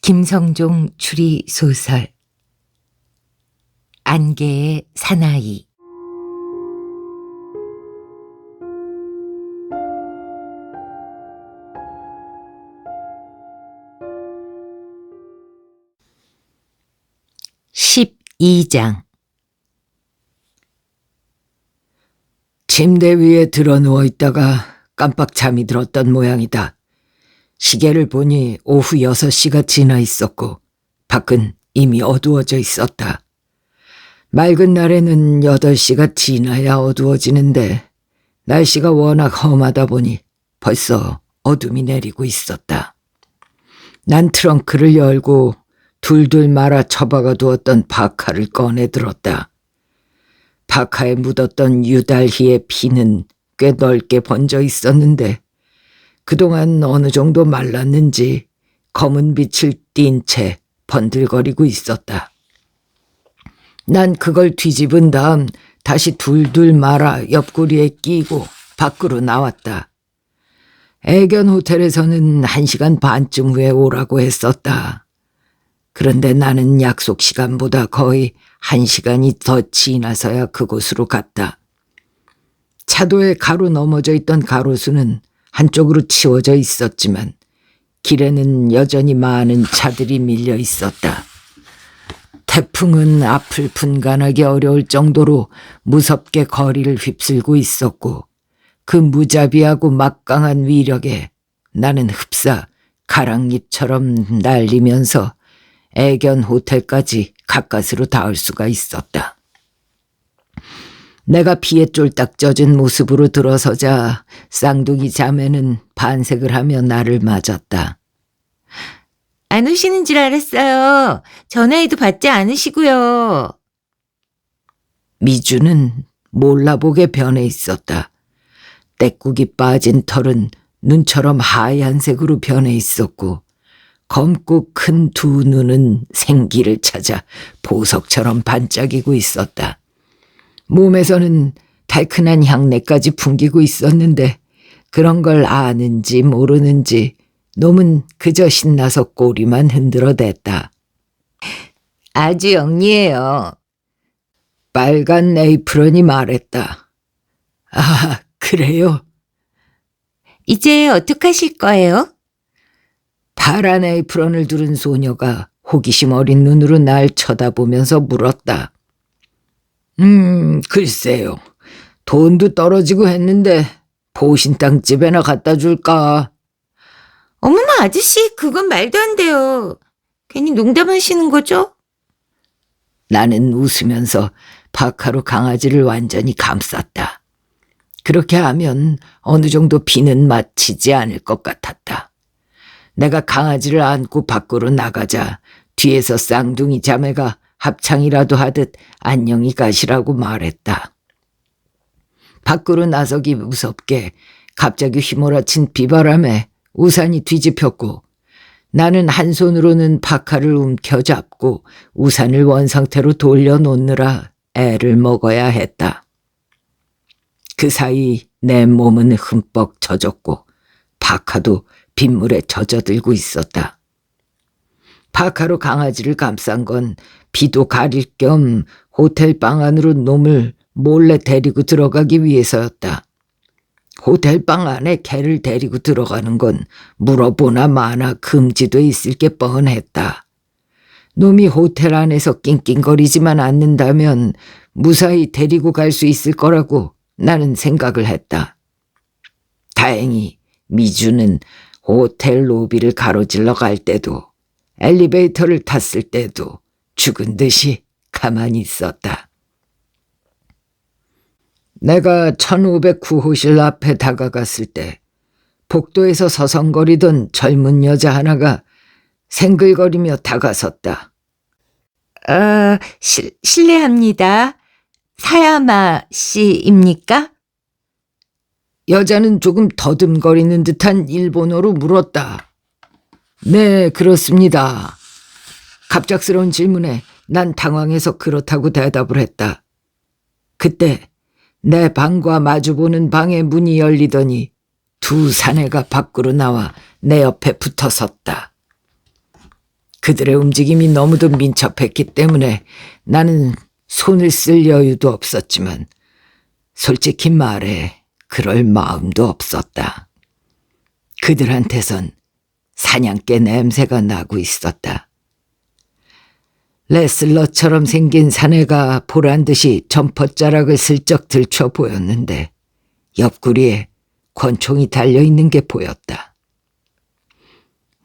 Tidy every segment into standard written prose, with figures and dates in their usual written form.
김성종 추리 소설 안개의 사나이. (12장) 침대 위에 드러 누워 있다가 깜빡 잠이 들었던 모양이다. 시계를 보니 오후 6시가 지나 있었고 밖은 이미 어두워져 있었다. 맑은 날에는 8시가 지나야 어두워지는데 날씨가 워낙 험하다 보니 벌써 어둠이 내리고 있었다. 난 트렁크를 열고 둘둘 말아 처박아 두었던 파카를 꺼내 들었다. 파카에 묻었던 유달희의 피는 꽤 넓게 번져 있었는데 그동안 어느 정도 말랐는지 검은 빛을 띤 채 번들거리고 있었다. 난 그걸 뒤집은 다음 다시 둘둘 말아 옆구리에 끼고 밖으로 나왔다. 애견 호텔에서는 1시간 반쯤 후에 오라고 했었다. 그런데 나는 약속 시간보다 거의 1시간이 더 지나서야 그곳으로 갔다. 차도에 가로 넘어져 있던 가로수는 한쪽으로 치워져 있었지만 길에는 여전히 많은 차들이 밀려 있었다. 태풍은 앞을 분간하기 어려울 정도로 무섭게 거리를 휩쓸고 있었고 그 무자비하고 막강한 위력에 나는 흡사 가랑잎처럼 날리면서 애견 호텔까지 가까스로 닿을 수가 있었다. 내가 비에 쫄딱 젖은 모습으로 들어서자 쌍둥이 자매는 반색을 하며 나를 맞았다. 안 오시는 줄 알았어요. 전화해도 받지 않으시고요. 미주는 몰라보게 변해 있었다. 떼국이 빠진 털은 눈처럼 하얀색으로 변해 있었고 검고 큰 두 눈은 생기를 찾아 보석처럼 반짝이고 있었다. 몸에서는 달큰한 향내까지 풍기고 있었는데 그런 걸 아는지 모르는지 놈은 그저 신나서 꼬리만 흔들어댔다. 아주 영리해요. 빨간 에이프런이 말했다. 아, 그래요? 이제 어떡하실 거예요? 파란 에이프런을 두른 소녀가 호기심 어린 눈으로 날 쳐다보면서 물었다. 글쎄요. 돈도 떨어지고 했는데 보신탕집에나 갖다 줄까? 어머나 아저씨, 그건 말도 안 돼요. 괜히 농담하시는 거죠? 나는 웃으면서 파카로 강아지를 완전히 감쌌다. 그렇게 하면 어느 정도 비는 맞히지 않을 것 같았다. 내가 강아지를 안고 밖으로 나가자 뒤에서 쌍둥이 자매가 합창이라도 하듯 안녕히 가시라고 말했다. 밖으로 나서기 무섭게 갑자기 휘몰아친 비바람에 우산이 뒤집혔고 나는 한 손으로는 파카를 움켜잡고 우산을 원상태로 돌려놓느라 애를 먹어야 했다. 그 사이 내 몸은 흠뻑 젖었고 파카도 빗물에 젖어들고 있었다. 파카로 강아지를 감싼 건 비도 가릴 겸 호텔 방 안으로 놈을 몰래 데리고 들어가기 위해서였다. 호텔 방 안에 개를 데리고 들어가는 건 물어보나 마나 금지돼 있을 게 뻔했다. 놈이 호텔 안에서 낑낑거리지만 않는다면 무사히 데리고 갈 수 있을 거라고 나는 생각을 했다. 다행히 미주는 호텔 로비를 가로질러 갈 때도 엘리베이터를 탔을 때도 죽은 듯이 가만히 있었다. 내가 1509호실 앞에 다가갔을 때 복도에서 서성거리던 젊은 여자 하나가 생글거리며 다가섰다. 실례합니다. 사야마 씨입니까? 여자는 조금 더듬거리는 듯한 일본어로 물었다. 네, 그렇습니다. 갑작스러운 질문에 난 당황해서 그렇다고 대답을 했다. 그때 내 방과 마주보는 방의 문이 열리더니 두 사내가 밖으로 나와 내 옆에 붙어 섰다. 그들의 움직임이 너무도 민첩했기 때문에 나는 손을 쓸 여유도 없었지만 솔직히 말해 그럴 마음도 없었다. 그들한테선 사냥개 냄새가 나고 있었다. 레슬러처럼 생긴 사내가 보란듯이 점퍼자락을 슬쩍 들춰 보였는데 옆구리에 권총이 달려있는 게 보였다.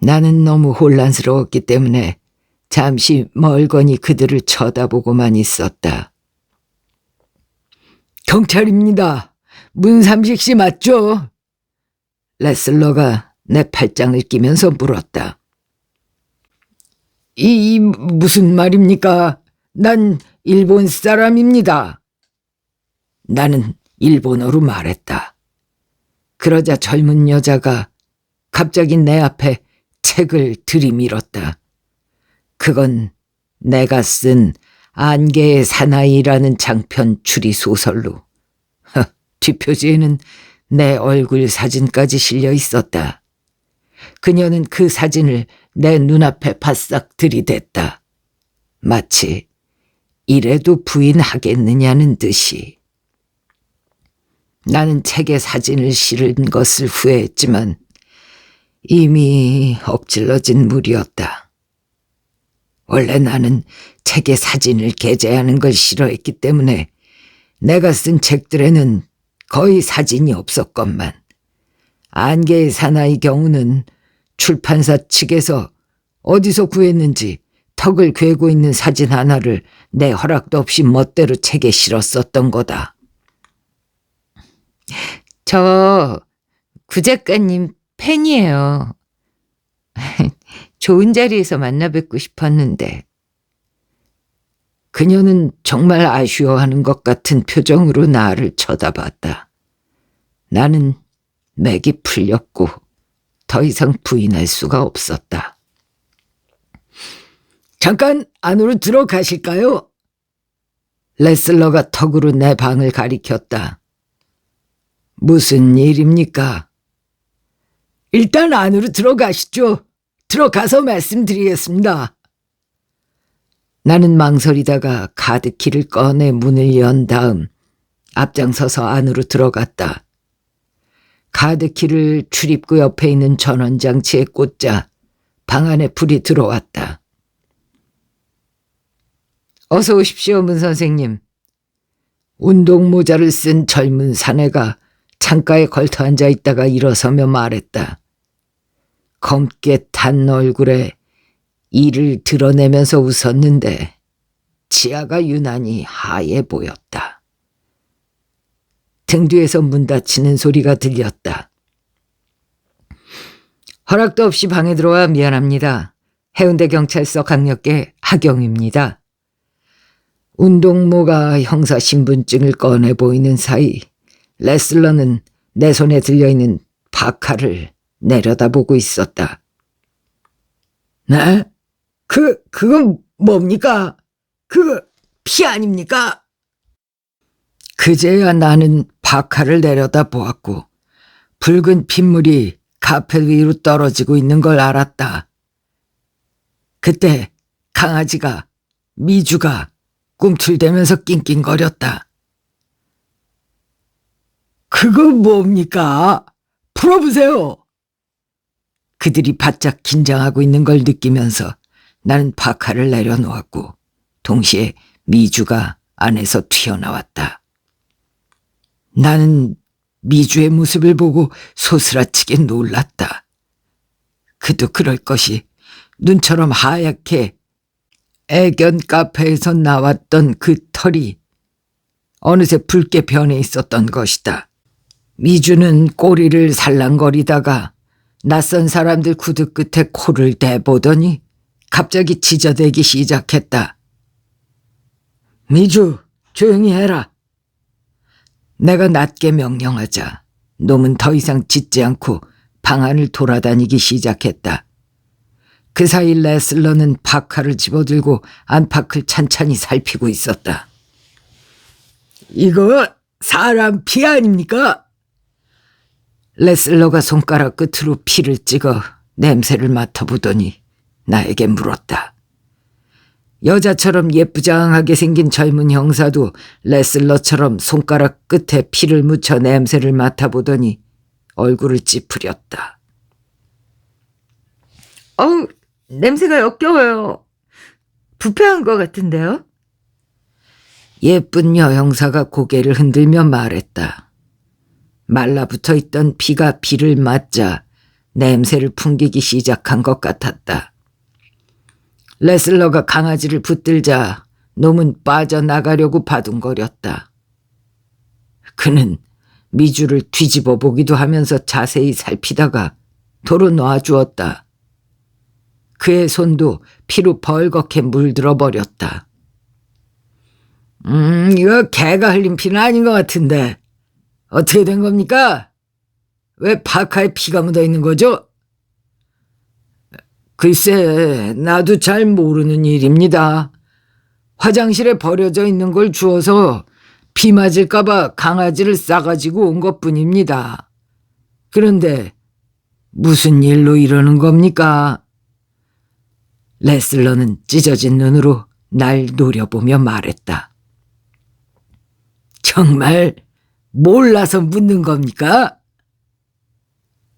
나는 너무 혼란스러웠기 때문에 잠시 멀거니 그들을 쳐다보고만 있었다. 경찰입니다. 문삼식 씨 맞죠? 레슬러가 내 팔짱을 끼면서 물었다. 무슨 말입니까? 난 일본 사람입니다. 나는 일본어로 말했다. 그러자 젊은 여자가 갑자기 내 앞에 책을 들이밀었다. 그건 내가 쓴 안개의 사나이라는 장편 추리 소설로 뒷표지에는 내 얼굴 사진까지 실려 있었다. 그녀는 그 사진을 내 눈앞에 바싹 들이댔다. 마치 이래도 부인하겠느냐는 듯이. 나는 책에 사진을 실은 것을 후회했지만 이미 엎질러진 물이었다. 원래 나는 책에 사진을 게재하는 걸 싫어했기 때문에 내가 쓴 책들에는 거의 사진이 없었건만 안개의 사나이 경우는 출판사 측에서 어디서 구했는지 턱을 괴고 있는 사진 하나를 내 허락도 없이 멋대로 책에 실었었던 거다. 저 구 작가님 팬이에요. 좋은 자리에서 만나 뵙고 싶었는데. 그녀는 정말 아쉬워하는 것 같은 표정으로 나를 쳐다봤다. 나는 맥이 풀렸고 더 이상 부인할 수가 없었다. 잠깐 안으로 들어가실까요? 레슬러가 턱으로 내 방을 가리켰다. 무슨 일입니까? 일단 안으로 들어가시죠. 들어가서 말씀드리겠습니다. 나는 망설이다가 카드키를 꺼내 문을 연 다음 앞장서서 안으로 들어갔다. 카드키를 출입구 옆에 있는 전원장치에 꽂자 방 안에 불이 들어왔다. 어서 오십시오, 문 선생님. 운동모자를 쓴 젊은 사내가 창가에 걸터 앉아 있다가 일어서며 말했다. 검게 탄 얼굴에 이를 드러내면서 웃었는데 치아가 유난히 하얘 보였다. 등 뒤에서 문 닫히는 소리가 들렸다. 허락도 없이 방에 들어와 미안합니다. 해운대 경찰서 강력계 하경입니다. 운동모가 형사 신분증을 꺼내 보이는 사이 레슬러는 내 손에 들려있는 파카를 내려다보고 있었다. 네? 그건 뭡니까? 피 아닙니까? 그제야 나는 파카를 내려다보았고 붉은 핏물이 카펫 위로 떨어지고 있는 걸 알았다. 그때 강아지가 미주가 꿈틀대면서 낑낑거렸다. 그건 뭡니까? 풀어보세요. 그들이 바짝 긴장하고 있는 걸 느끼면서 나는 파카를 내려놓았고 동시에 미주가 안에서 튀어나왔다. 나는 미주의 모습을 보고 소스라치게 놀랐다. 그도 그럴 것이 눈처럼 하얗게 애견 카페에서 나왔던 그 털이 어느새 붉게 변해 있었던 것이다. 미주는 꼬리를 살랑거리다가 낯선 사람들 구두 끝에 코를 대보더니 갑자기 짖어대기 시작했다. 미주, 조용히 해라. 내가 낮게 명령하자 놈은 더 이상 짖지 않고 방 안을 돌아다니기 시작했다. 그 사이 레슬러는 파카를 집어들고 안팎을 찬찬히 살피고 있었다. 이거 사람 피 아닙니까? 레슬러가 손가락 끝으로 피를 찍어 냄새를 맡아보더니 나에게 물었다. 여자처럼 예쁘장하게 생긴 젊은 형사도 레슬러처럼 손가락 끝에 피를 묻혀 냄새를 맡아보더니 얼굴을 찌푸렸다. 어우, 냄새가 역겨워요. 부패한 것 같은데요? 예쁜 여형사가 고개를 흔들며 말했다. 말라붙어 있던 피가 비를 맞자 냄새를 풍기기 시작한 것 같았다. 레슬러가 강아지를 붙들자 놈은 빠져나가려고 바둥거렸다. 그는 미주를 뒤집어 보기도 하면서 자세히 살피다가 도로 놔주었다. 그의 손도 피로 벌겋게 물들어 버렸다. 이거 개가 흘린 피는 아닌 것 같은데 어떻게 된 겁니까? 왜 파카에 피가 묻어 있는 거죠? 글쎄, 나도 잘 모르는 일입니다. 화장실에 버려져 있는 걸 주워서 비 맞을까봐 강아지를 싸가지고 온 것뿐입니다. 그런데 무슨 일로 이러는 겁니까? 레슬러는 찢어진 눈으로 날 노려보며 말했다. 정말 몰라서 묻는 겁니까?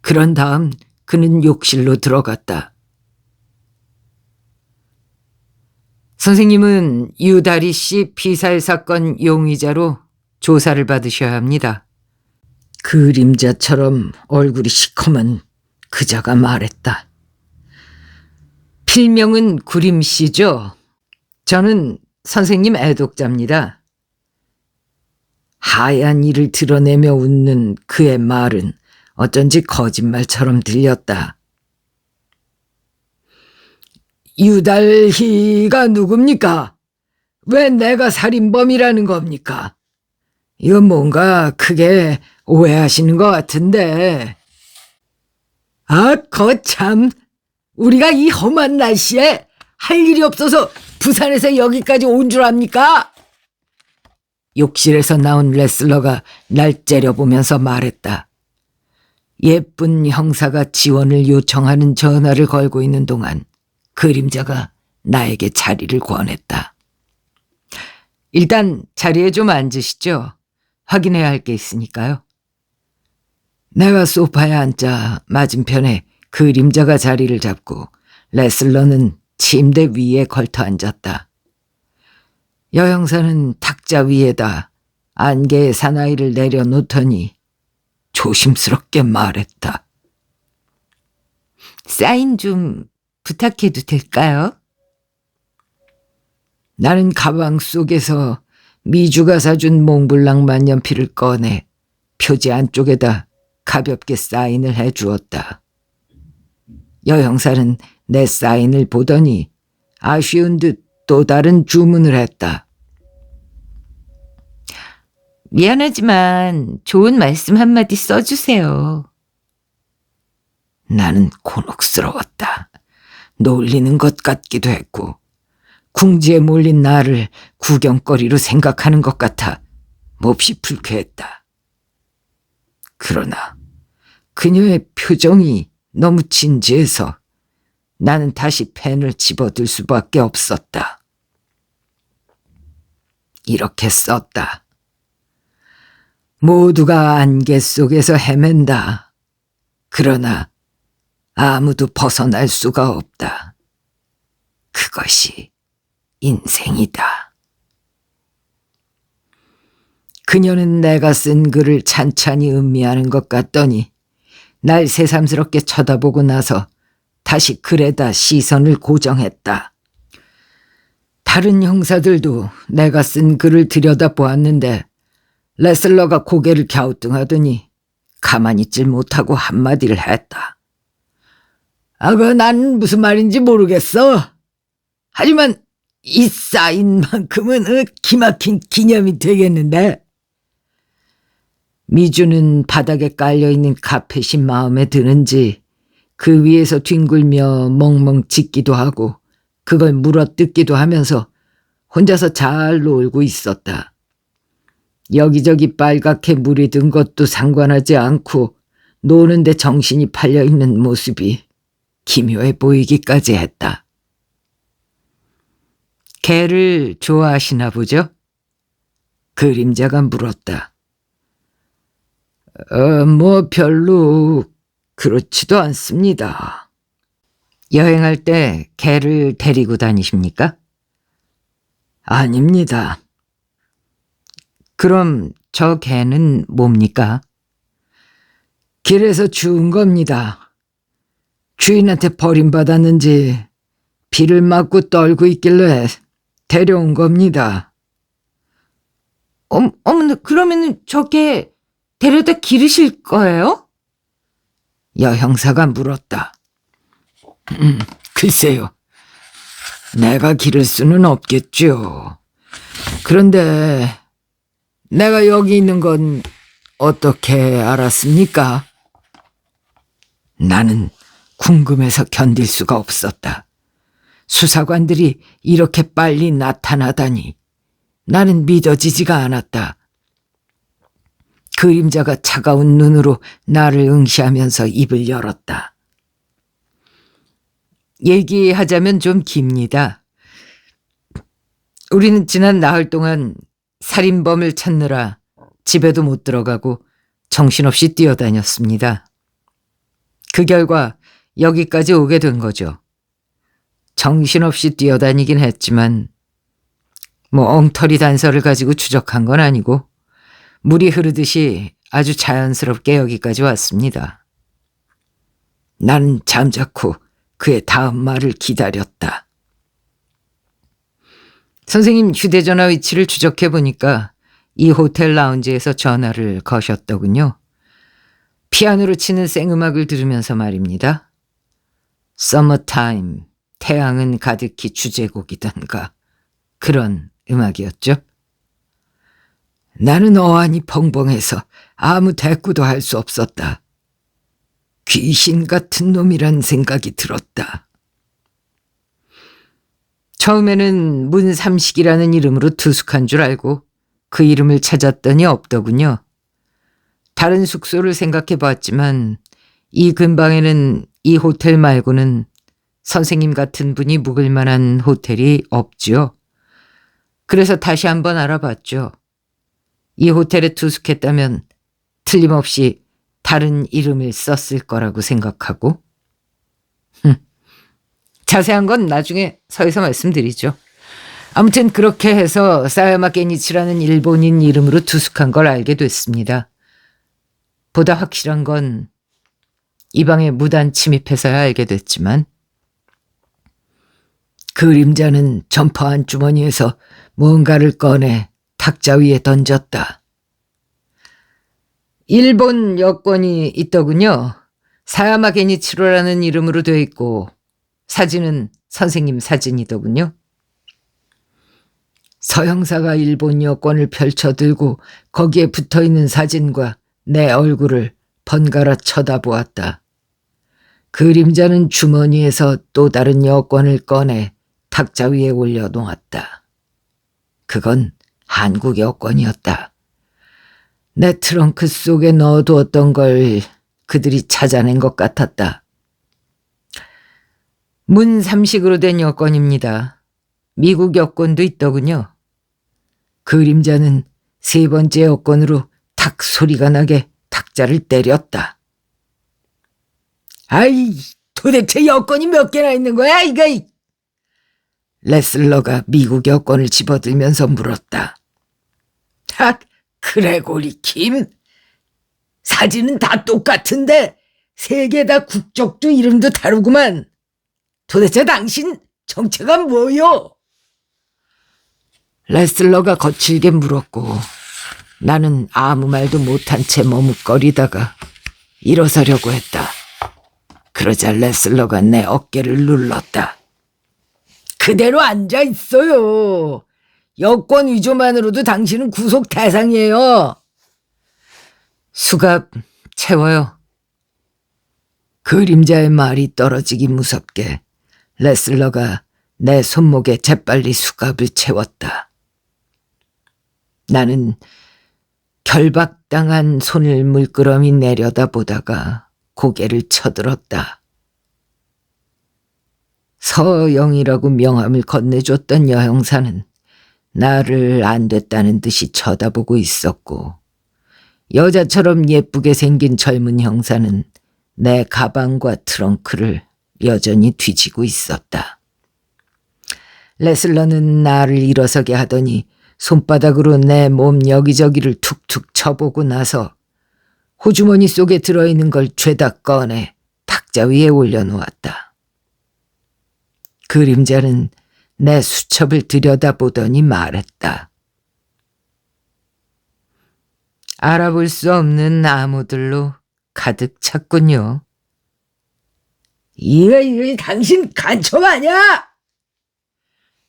그런 다음 그는 욕실로 들어갔다. 선생님은 유다리 씨 피살 사건 용의자로 조사를 받으셔야 합니다. 그림자처럼 얼굴이 시커먼 그자가 말했다. 필명은 구림 씨죠? 저는 선생님 애독자입니다. 하얀 이를 드러내며 웃는 그의 말은 어쩐지 거짓말처럼 들렸다. 유달희가 누굽니까? 왜 내가 살인범이라는 겁니까? 이건 뭔가 크게 오해하시는 것 같은데. 아, 거참. 우리가 이 험한 날씨에 할 일이 없어서 부산에서 여기까지 온 줄 압니까? 욕실에서 나온 레슬러가 날 째려보면서 말했다. 예쁜 형사가 지원을 요청하는 전화를 걸고 있는 동안 그림자가 나에게 자리를 권했다. 일단 자리에 좀 앉으시죠. 확인해야 할 게 있으니까요. 내가 소파에 앉자 맞은편에 그림자가 자리를 잡고 레슬러는 침대 위에 걸터 앉았다. 여형사는 탁자 위에다 안개의 사나이를 내려놓더니 조심스럽게 말했다. 사인 좀 부탁해도 될까요? 나는 가방 속에서 미주가 사준 몽블랑 만년필을 꺼내 표지 안쪽에다 가볍게 사인을 해주었다. 여형사는 내 사인을 보더니 아쉬운 듯 또 다른 주문을 했다. 미안하지만 좋은 말씀 한마디 써주세요. 나는 곤혹스러웠다. 놀리는 것 같기도 했고 궁지에 몰린 나를 구경거리로 생각하는 것 같아 몹시 불쾌했다. 그러나 그녀의 표정이 너무 진지해서 나는 다시 펜을 집어들 수밖에 없었다. 이렇게 썼다. 모두가 안개 속에서 헤맨다. 그러나 아무도 벗어날 수가 없다. 그것이 인생이다. 그녀는 내가 쓴 글을 찬찬히 음미하는 것 같더니 날 새삼스럽게 쳐다보고 나서 다시 글에다 시선을 고정했다. 다른 형사들도 내가 쓴 글을 들여다보았는데 레슬러가 고개를 갸우뚱하더니 가만히 있질 못하고 한마디를 했다. 난 무슨 말인지 모르겠어. 하지만 이 사인만큼은 기막힌 기념이 되겠는데. 미주는 바닥에 깔려있는 카펫이 마음에 드는지 그 위에서 뒹굴며 멍멍 짖기도 하고 그걸 물어뜯기도 하면서 혼자서 잘 놀고 있었다. 여기저기 빨갛게 물이 든 것도 상관하지 않고 노는데 정신이 팔려있는 모습이 기묘해 보이기까지 했다. 개를 좋아하시나 보죠? 그림자가 물었다. 뭐 별로 그렇지도 않습니다. 여행할 때 개를 데리고 다니십니까? 아닙니다. 그럼 저 개는 뭡니까? 길에서 주운 겁니다. 주인한테 버림받았는지 비를 맞고 떨고 있길래 데려온 겁니다. 어머나, 그러면은 저 개 데려다 기르실 거예요? 여형사가 물었다. 글쎄요. 내가 기를 수는 없겠죠. 그런데 내가 여기 있는 건 어떻게 알았습니까? 나는 궁금해서 견딜 수가 없었다. 수사관들이 이렇게 빨리 나타나다니 나는 믿어지지가 않았다. 그림자가 차가운 눈으로 나를 응시하면서 입을 열었다. 얘기하자면 좀 깁니다. 우리는 지난 나흘 동안 살인범을 찾느라 집에도 못 들어가고 정신없이 뛰어다녔습니다. 그 결과 여기까지 오게 된 거죠. 정신없이 뛰어다니긴 했지만 뭐 엉터리 단서를 가지고 추적한 건 아니고 물이 흐르듯이 아주 자연스럽게 여기까지 왔습니다. 나는 잠자코 그의 다음 말을 기다렸다. 선생님 휴대전화 위치를 추적해 보니까 이 호텔 라운지에서 전화를 거셨더군요. 피아노로 치는 생음악을 들으면서 말입니다. Summertime, 태양은 가득히 주제곡이던가 그런 음악이었죠. 나는 어안이 벙벙해서 아무 대꾸도 할 수 없었다. 귀신 같은 놈이란 생각이 들었다. 처음에는 문삼식이라는 이름으로 투숙한 줄 알고 그 이름을 찾았더니 없더군요. 다른 숙소를 생각해 봤지만 이 근방에는 이 호텔 말고는 선생님 같은 분이 묵을 만한 호텔이 없지요. 그래서 다시 한번 알아봤죠. 이 호텔에 투숙했다면 틀림없이 다른 이름을 썼을 거라고 생각하고. 자세한 건 나중에 서에서 말씀드리죠. 아무튼 그렇게 해서 사야마 게니치라는 일본인 이름으로 투숙한 걸 알게 됐습니다. 보다 확실한 건 이 방에 무단 침입해서야 알게 됐지만 그림자는 점퍼 안 주머니에서 무언가를 꺼내 탁자 위에 던졌다. 일본 여권이 있더군요. 사야마 게니치로라는 이름으로 돼 있고 사진은 선생님 사진이더군요. 서형사가 일본 여권을 펼쳐들고 거기에 붙어있는 사진과 내 얼굴을 번갈아 쳐다보았다. 그림자는 주머니에서 또 다른 여권을 꺼내 탁자 위에 올려놓았다. 그건 한국 여권이었다. 내 트렁크 속에 넣어두었던 걸 그들이 찾아낸 것 같았다. 문삼식으로 된 여권입니다. 미국 여권도 있더군요. 그림자는 세 번째 여권으로 탁 소리가 나게 탁자를 때렸다. 아이, 도대체 여권이 몇 개나 있는 거야, 이거? 레슬러가 미국 여권을 집어들면서 물었다. 그레고리 킴? 사진은 다 똑같은데 세 개 다 국적도 이름도 다르구만. 도대체 당신 정체가 뭐요? 레슬러가 거칠게 물었고 나는 아무 말도 못한 채 머뭇거리다가 일어서려고 했다. 그러자 레슬러가 내 어깨를 눌렀다. 그대로 앉아 있어요. 여권 위조만으로도 당신은 구속 대상이에요. 수갑 채워요. 그림자의 말이 떨어지기 무섭게 레슬러가 내 손목에 재빨리 수갑을 채웠다. 나는 결박당한 손을 물끄러미 내려다보다가 고개를 쳐들었다. 서영이라고 명함을 건네줬던 여형사는 나를 안 됐다는 듯이 쳐다보고 있었고, 여자처럼 예쁘게 생긴 젊은 형사는 내 가방과 트렁크를 여전히 뒤지고 있었다. 레슬러는 나를 일어서게 하더니 손바닥으로 내 몸 여기저기를 툭툭 쳐보고 나서 호주머니 속에 들어있는 걸 죄다 꺼내 탁자 위에 올려놓았다. 그림자는 내 수첩을 들여다보더니 말했다. 알아볼 수 없는 나무들로 가득 찼군요. 이거 당신 간첩 아니야?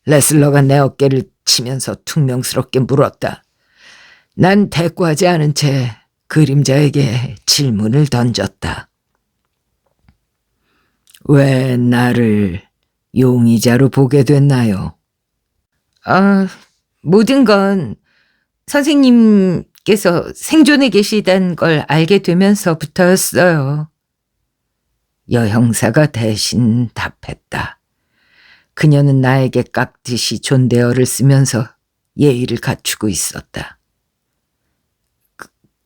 레슬러가 내 어깨를 치면서 퉁명스럽게 물었다. 난 대꾸하지 않은 채 그림자에게 질문을 던졌다. 왜 나를 용의자로 보게 됐나요? 모든 건 선생님께서 생존해 계시단 걸 알게 되면서부터였어요. 여형사가 대신 답했다. 그녀는 나에게 깍듯이 존대어를 쓰면서 예의를 갖추고 있었다.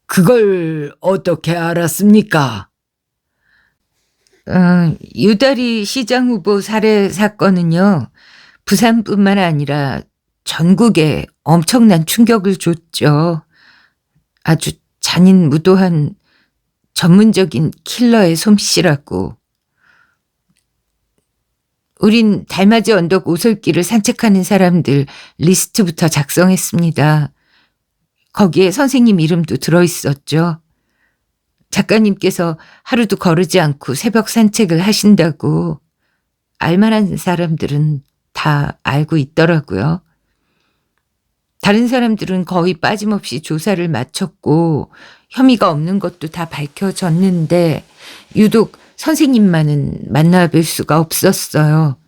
그걸 어떻게 알았습니까? 유다리 시장 후보 살해 사건은요, 부산뿐만 아니라 전국에 엄청난 충격을 줬죠. 아주 잔인무도한 전문적인 킬러의 솜씨라고. 우린 달맞이 언덕 오솔길을 산책하는 사람들 리스트부터 작성했습니다. 거기에 선생님 이름도 들어있었죠. 작가님께서 하루도 거르지 않고 새벽 산책을 하신다고 알만한 사람들은 다 알고 있더라고요. 다른 사람들은 거의 빠짐없이 조사를 마쳤고 혐의가 없는 것도 다 밝혀졌는데 유독 선생님만은 만나뵐 수가 없었어요.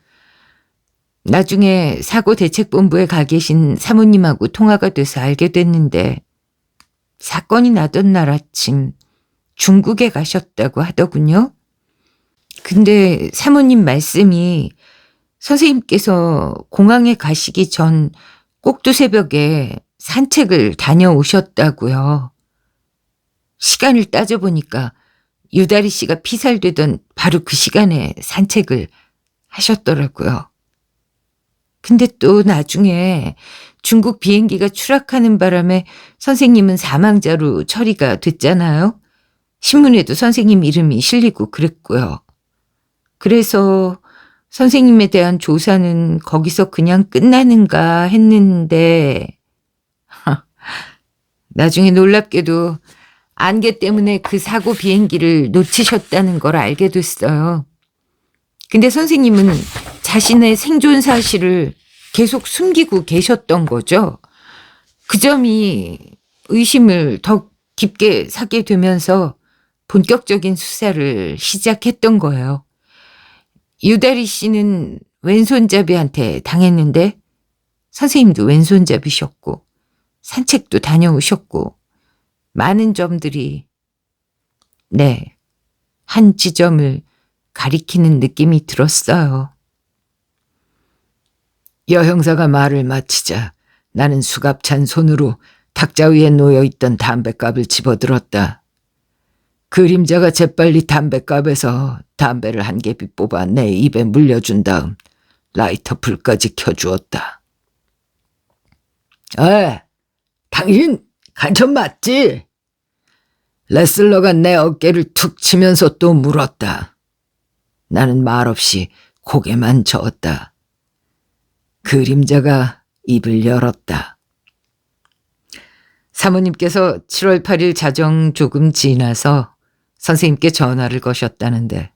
나중에 사고대책본부에 가 계신 사모님하고 통화가 돼서 알게 됐는데 사건이 나던 날 아침 중국에 가셨다고 하더군요. 근데 사모님 말씀이 선생님께서 공항에 가시기 전 꼭두새벽에 산책을 다녀오셨다고요. 시간을 따져보니까 유다리 씨가 피살되던 바로 그 시간에 산책을 하셨더라고요. 근데 또 나중에 중국 비행기가 추락하는 바람에 선생님은 사망자로 처리가 됐잖아요. 신문에도 선생님 이름이 실리고 그랬고요. 그래서 선생님에 대한 조사는 거기서 그냥 끝나는가 했는데 나중에 놀랍게도 안개 때문에 그 사고 비행기를 놓치셨다는 걸 알게 됐어요. 근데 선생님은 자신의 생존 사실을 계속 숨기고 계셨던 거죠. 그 점이 의심을 더 깊게 사게 되면서 본격적인 수사를 시작했던 거예요. 유다리 씨는 왼손잡이한테 당했는데 선생님도 왼손잡이셨고 산책도 다녀오셨고 많은 점들이 한 지점을 가리키는 느낌이 들었어요. 여형사가 말을 마치자 나는 수갑찬 손으로 탁자 위에 놓여있던 담뱃갑을 집어들었다. 그림자가 재빨리 담뱃갑에서 담배를 한 개비 뽑아 내 입에 물려준 다음 라이터 불까지 켜주었다. 당신 간첩 맞지? 레슬러가 내 어깨를 툭 치면서 또 물었다. 나는 말없이 고개만 저었다. 그림자가 입을 열었다. 사모님께서 7월 8일 자정 조금 지나서 선생님께 전화를 거셨다는데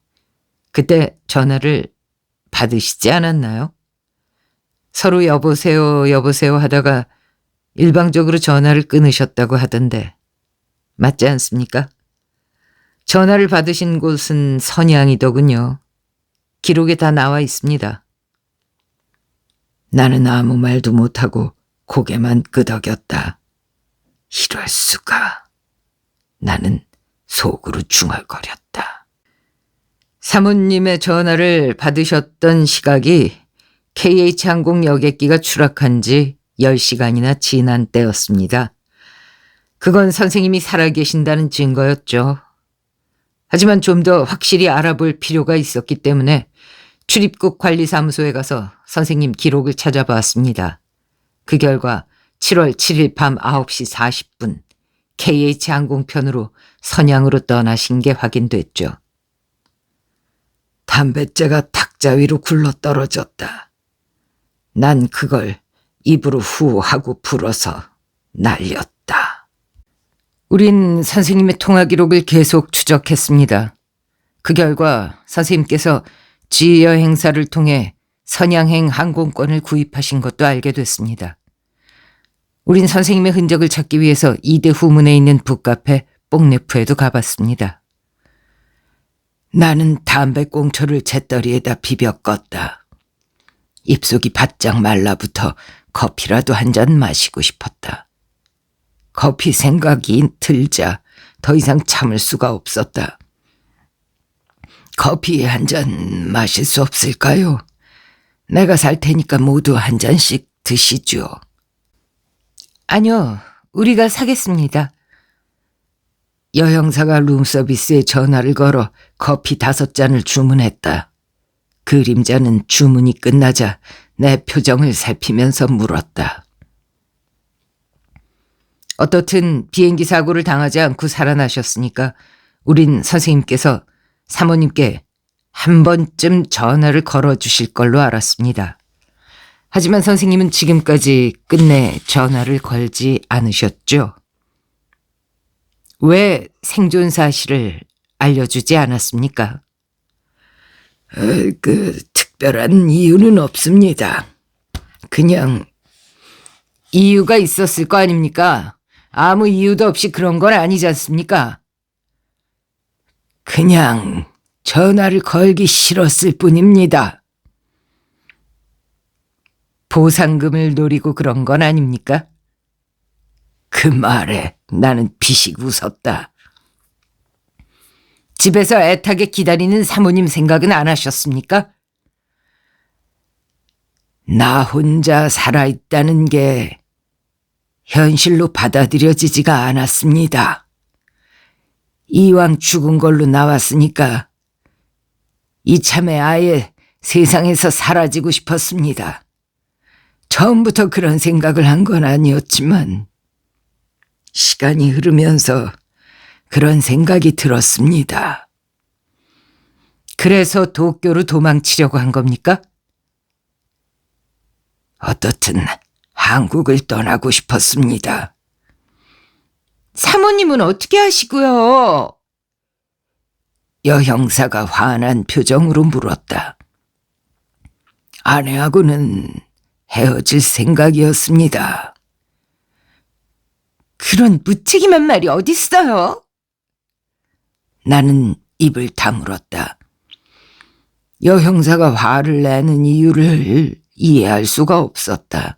그때 전화를 받으시지 않았나요? 서로 여보세요 여보세요 하다가 일방적으로 전화를 끊으셨다고 하던데 맞지 않습니까? 전화를 받으신 곳은 선양이더군요. 기록에 다 나와 있습니다. 나는 아무 말도 못하고 고개만 끄덕였다. 이럴 수가. 나는 속으로 중얼거렸다. 사모님의 전화를 받으셨던 시각이 KH항공 여객기가 추락한 지 10시간이나 지난 때였습니다. 그건 선생님이 살아계신다는 증거였죠. 하지만 좀 더 확실히 알아볼 필요가 있었기 때문에 출입국 관리사무소에 가서 선생님 기록을 찾아봤습니다. 그 결과 7월 7일 밤 9시 40분 KH항공편으로 선양으로 떠나신 게 확인됐죠. 담뱃재가 탁자 위로 굴러떨어졌다. 난 그걸 입으로 후 하고 불어서 날렸다. 우린 선생님의 통화 기록을 계속 추적했습니다. 그 결과 선생님께서 지여행사를 통해 선양행 항공권을 구입하신 것도 알게 됐습니다. 우린 선생님의 흔적을 찾기 위해서 이대 후문에 있는 북카페 뽕네프에도 가봤습니다. 나는 담배꽁초를 재떨이에다 비벼 껐다. 입속이 바짝 말라붙어 커피라도 한 잔 마시고 싶었다. 커피 생각이 들자 더 이상 참을 수가 없었다. 커피 한 잔 마실 수 없을까요? 내가 살 테니까 모두 한 잔씩 드시죠. 아니요, 우리가 사겠습니다. 여형사가 룸서비스에 전화를 걸어 커피 5잔을 주문했다. 그림자는 주문이 끝나자 내 표정을 살피면서 물었다. 어떻든 비행기 사고를 당하지 않고 살아나셨으니까 우린 선생님께서 사모님께 한 번쯤 전화를 걸어주실 걸로 알았습니다. 하지만 선생님은 지금까지 끝내 전화를 걸지 않으셨죠? 왜 생존 사실을 알려주지 않았습니까? 특별한 이유는 없습니다. 그냥 이유가 있었을 거 아닙니까? 아무 이유도 없이 그런 건 아니지 않습니까? 그냥 전화를 걸기 싫었을 뿐입니다. 보상금을 노리고 그런 건 아닙니까? 그 말에 나는 비식 웃었다. 집에서 애타게 기다리는 사모님 생각은 안 하셨습니까? 나 혼자 살아있다는 게 현실로 받아들여지지가 않았습니다. 이왕 죽은 걸로 나왔으니까 이참에 아예 세상에서 사라지고 싶었습니다. 처음부터 그런 생각을 한 건 아니었지만 시간이 흐르면서 그런 생각이 들었습니다. 그래서 도쿄로 도망치려고 한 겁니까? 어떻든 한국을 떠나고 싶었습니다. 사모님은 어떻게 하시고요? 여형사가 화난 표정으로 물었다. 아내하고는 헤어질 생각이었습니다. 그런 무책임한 말이 어딨어요? 나는 입을 다물었다. 여형사가 화를 내는 이유를 이해할 수가 없었다.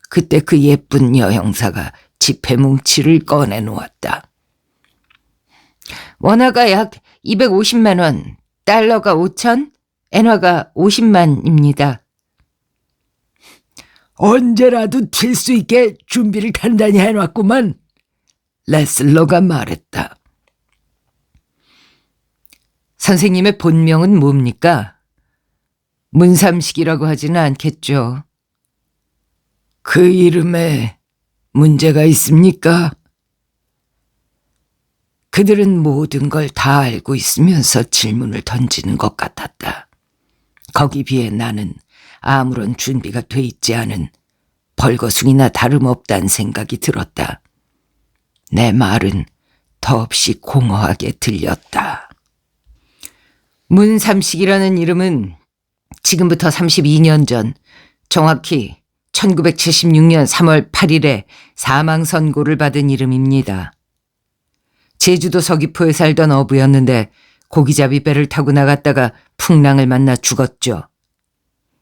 그때 그 예쁜 여형사가 지폐 뭉치를 꺼내놓았다. 원화가 약 250만 원, 달러가 5천, 엔화가 50만입니다. 언제라도 튈 수 있게 준비를 단단히 해놨구만. 레슬러가 말했다. 선생님의 본명은 뭡니까? 문삼식이라고 하지는 않겠죠. 그 이름에 문제가 있습니까? 그들은 모든 걸 다 알고 있으면서 질문을 던지는 것 같았다. 거기 비해 나는 아무런 준비가 돼 있지 않은 벌거숭이나 다름없다는 생각이 들었다. 내 말은 더없이 공허하게 들렸다. 문삼식이라는 이름은 지금부터 32년 전, 정확히 1976년 3월 8일에 사망 선고를 받은 이름입니다. 제주도 서귀포에 살던 어부였는데 고기잡이 배를 타고 나갔다가 풍랑을 만나 죽었죠.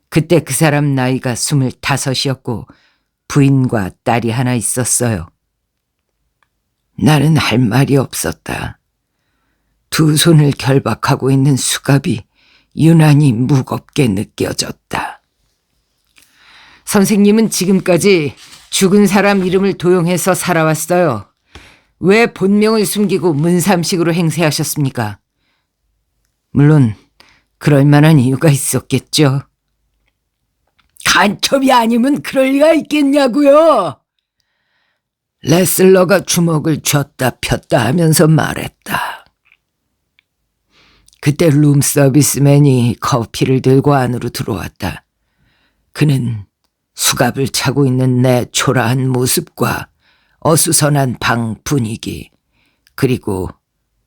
그때 그 사람 나이가 25이었고 부인과 딸이 하나 있었어요. 나는 할 말이 없었다. 두 손을 결박하고 있는 수갑이 유난히 무겁게 느껴졌다. 선생님은 지금까지 죽은 사람 이름을 도용해서 살아왔어요. 왜 본명을 숨기고 문삼식으로 행세하셨습니까? 물론 그럴 만한 이유가 있었겠죠. 간첩이 아니면 그럴 리가 있겠냐고요. 레슬러가 주먹을 쥐었다 폈다 하면서 말했다. 그때 룸서비스맨이 커피를 들고 안으로 들어왔다. 그는 수갑을 차고 있는 내 초라한 모습과 어수선한 방 분위기, 그리고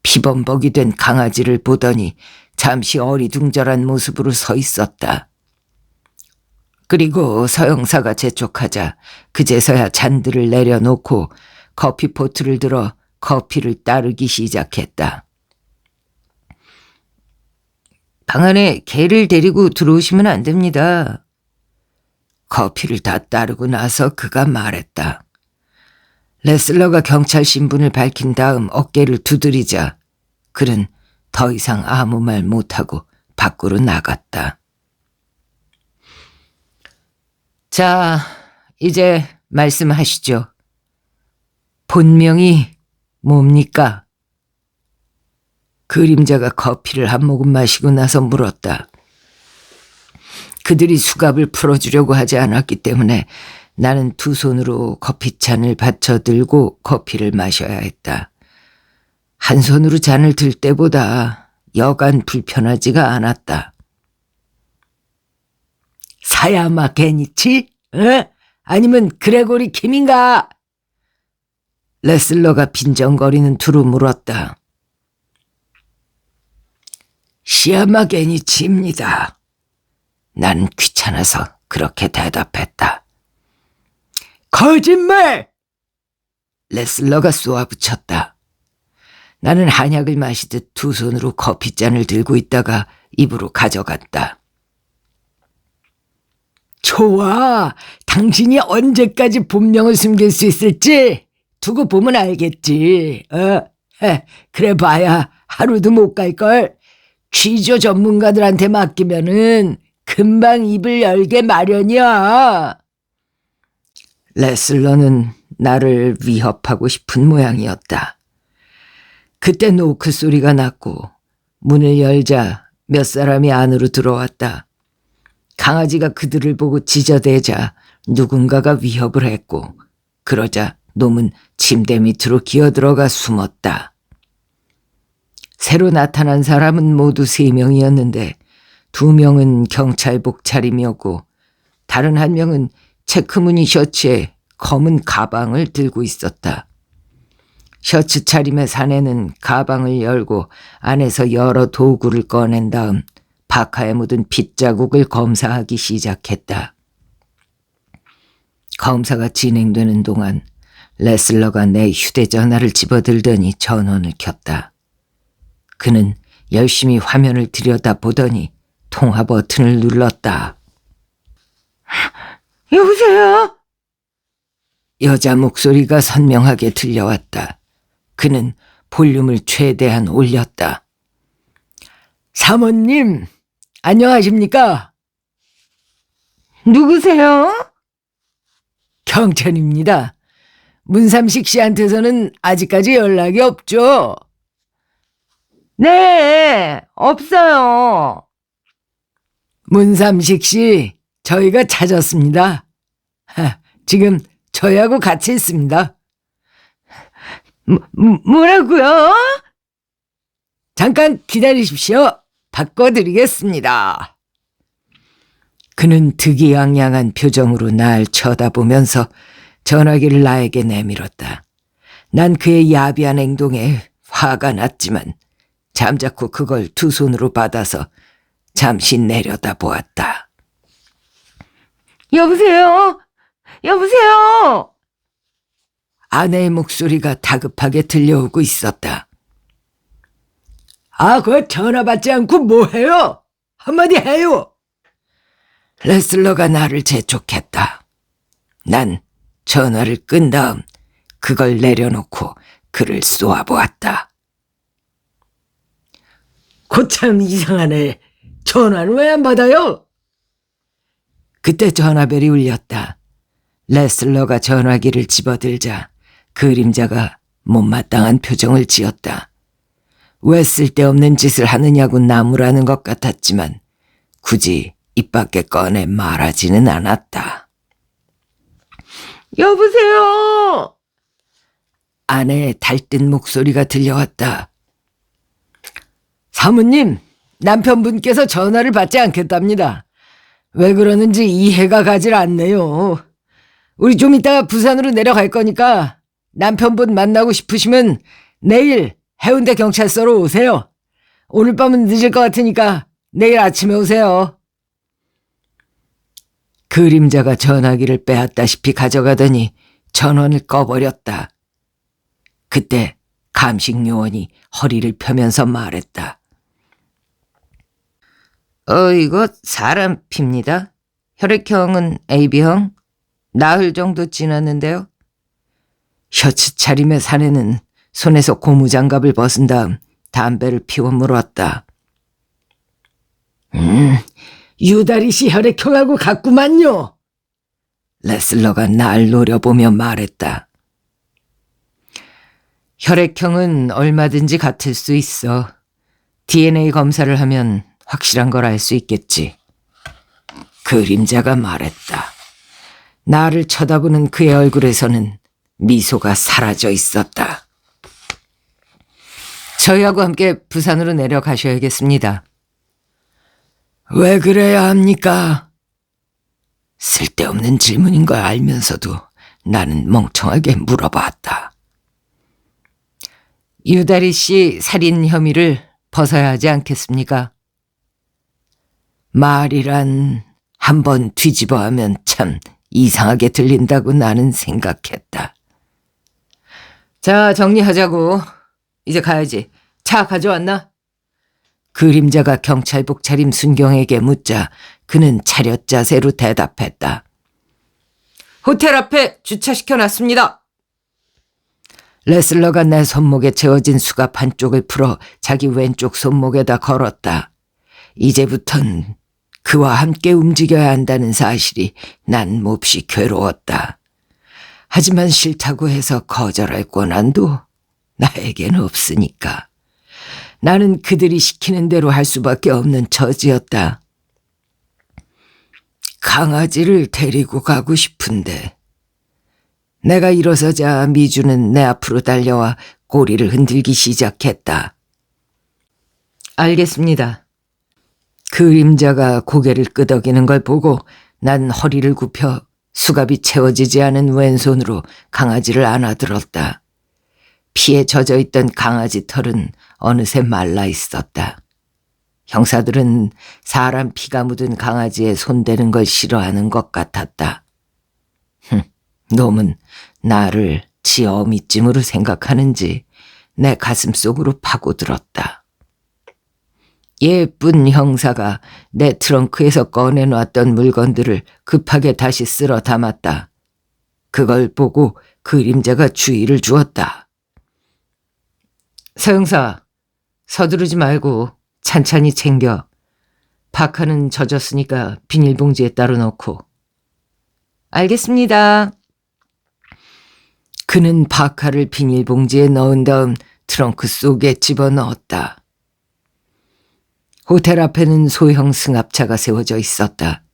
피범벅이 된 강아지를 보더니 잠시 어리둥절한 모습으로 서 있었다. 그리고 서영사가 재촉하자 그제서야 잔들을 내려놓고 커피포트를 들어 커피를 따르기 시작했다. 방 안에 개를 데리고 들어오시면 안 됩니다. 커피를 다 따르고 나서 그가 말했다. 레슬러가 경찰 신분을 밝힌 다음 어깨를 두드리자 그는 더 이상 아무 말 못하고 밖으로 나갔다. 자, 이제 말씀하시죠. 본명이 뭡니까? 그림자가 커피를 한 모금 마시고 나서 물었다. 그들이 수갑을 풀어주려고 하지 않았기 때문에 나는 두 손으로 커피잔을 받쳐 들고 커피를 마셔야 했다. 한 손으로 잔을 들 때보다 여간 불편하지가 않았다. 사야마 게니치? 아니면 그레고리 킴인가? 레슬러가 빈정거리는 투로 물었다. 시야마 게니치입니다. 난 귀찮아서 그렇게 대답했다. 거짓말! 레슬러가 쏘아붙였다. 나는 한약을 마시듯 두 손으로 커피잔을 들고 있다가 입으로 가져갔다. 좋아, 당신이 언제까지 본명을 숨길 수 있을지 두고 보면 알겠지. 그래 봐야 하루도 못 갈걸. 취조 전문가들한테 맡기면은 금방 입을 열게 마련이야. 레슬러는 나를 위협하고 싶은 모양이었다. 그때 노크 소리가 났고 문을 열자 몇 사람이 안으로 들어왔다. 강아지가 그들을 보고 짖어대자 누군가가 위협을 했고 그러자 놈은 침대 밑으로 기어들어가 숨었다. 새로 나타난 사람은 모두 3명이었는데 2명은 경찰복 차림이었고 다른 1명은 체크무늬 셔츠에 검은 가방을 들고 있었다. 셔츠 차림의 사내는 가방을 열고 안에서 여러 도구를 꺼낸 다음 파카에 묻은 핏자국을 검사하기 시작했다. 검사가 진행되는 동안 레슬러가 내 휴대전화를 집어들더니 전원을 켰다. 그는 열심히 화면을 들여다보더니 통화 버튼을 눌렀다. 여보세요? 여자 목소리가 선명하게 들려왔다. 그는 볼륨을 최대한 올렸다. 사모님, 안녕하십니까? 누구세요? 경찰입니다. 문삼식 씨한테서는 아직까지 연락이 없죠? 네, 없어요. 문삼식 씨, 저희가 찾았습니다. 지금 저희하고 같이 있습니다. 뭐라고요? 잠깐 기다리십시오. 바꿔드리겠습니다. 그는 득이양양한 표정으로 날 쳐다보면서 전화기를 나에게 내밀었다. 난 그의 야비한 행동에 화가 났지만 잠자코 그걸 두 손으로 받아서 잠시 내려다보았다. 여보세요? 여보세요? 아내의 목소리가 다급하게 들려오고 있었다. 그거 전화 받지 않고 뭐해요? 한마디 해요. 레슬러가 나를 재촉했다. 난 전화를 끈 다음 그걸 내려놓고 그를 쏘아보았다. 고참 이상하네. 전화는 왜 안 받아요? 그때 전화벨이 울렸다. 레슬러가 전화기를 집어들자 그림자가 못마땅한 표정을 지었다. 왜 쓸데없는 짓을 하느냐고 나무라는 것 같았지만 굳이 입 밖에 꺼내 말하지는 않았다. 여보세요? 아내의 달뜬 목소리가 들려왔다. 사모님, 남편분께서 전화를 받지 않겠답니다. 왜 그러는지 이해가 가질 않네요. 우리 좀 이따가 부산으로 내려갈 거니까 남편분 만나고 싶으시면 내일 해운대 경찰서로 오세요. 오늘 밤은 늦을 것 같으니까 내일 아침에 오세요. 그림자가 전화기를 빼앗다시피 가져가더니 전원을 꺼버렸다. 그때 감식 요원이 허리를 펴면서 말했다. 이거 사람 피입니다. 혈액형은 AB형? 나흘 정도 지났는데요. 셔츠 차림의 사내는 손에서 고무장갑을 벗은 다음 담배를 피워 물었다. 유다리 씨 혈액형하고 같구만요. 레슬러가 날 노려보며 말했다. 혈액형은 얼마든지 같을 수 있어. DNA 검사를 하면 확실한 걸 알 수 있겠지. 그림자가 말했다. 나를 쳐다보는 그의 얼굴에서는 미소가 사라져 있었다. 저희하고 함께 부산으로 내려가셔야겠습니다. 왜 그래야 합니까? 쓸데없는 질문인 걸 알면서도 나는 멍청하게 물어봤다. 유다리 씨 살인 혐의를 벗어야 하지 않겠습니까? 말이란 한번 뒤집어 하면 참 이상하게 들린다고 나는 생각했다. 자, 정리하자고. 이제 가야지. 차 가져왔나? 그림자가 경찰복 차림 순경에게 묻자 그는 차렷 자세로 대답했다. 호텔 앞에 주차시켜놨습니다. 레슬러가 내 손목에 채워진 수갑 한쪽을 풀어 자기 왼쪽 손목에다 걸었다. 이제부턴 그와 함께 움직여야 한다는 사실이 난 몹시 괴로웠다. 하지만 싫다고 해서 거절할 권한도 나에겐 없으니까. 나는 그들이 시키는 대로 할 수밖에 없는 처지였다. 강아지를 데리고 가고 싶은데. 내가 일어서자 미주는 내 앞으로 달려와 꼬리를 흔들기 시작했다. 알겠습니다. 그림자가 고개를 끄덕이는 걸 보고 난 허리를 굽혀 수갑이 채워지지 않은 왼손으로 강아지를 안아들었다. 피에 젖어있던 강아지 털은 어느새 말라 있었다. 형사들은 사람 피가 묻은 강아지에 손대는 걸 싫어하는 것 같았다. 놈은 나를 지 어미쯤으로 생각하는지 내 가슴 속으로 파고들었다. 예쁜 형사가 내 트렁크에서 꺼내놓았던 물건들을 급하게 다시 쓸어 담았다. 그걸 보고 그림자가 주의를 주었다. 서 형사, 서두르지 말고 찬찬히 챙겨. 박하는 젖었으니까 비닐봉지에 따로 넣고. 알겠습니다. 그는 박하를 비닐봉지에 넣은 다음 트렁크 속에 집어넣었다. 호텔 앞에는 소형 승합차가 세워져 있었다.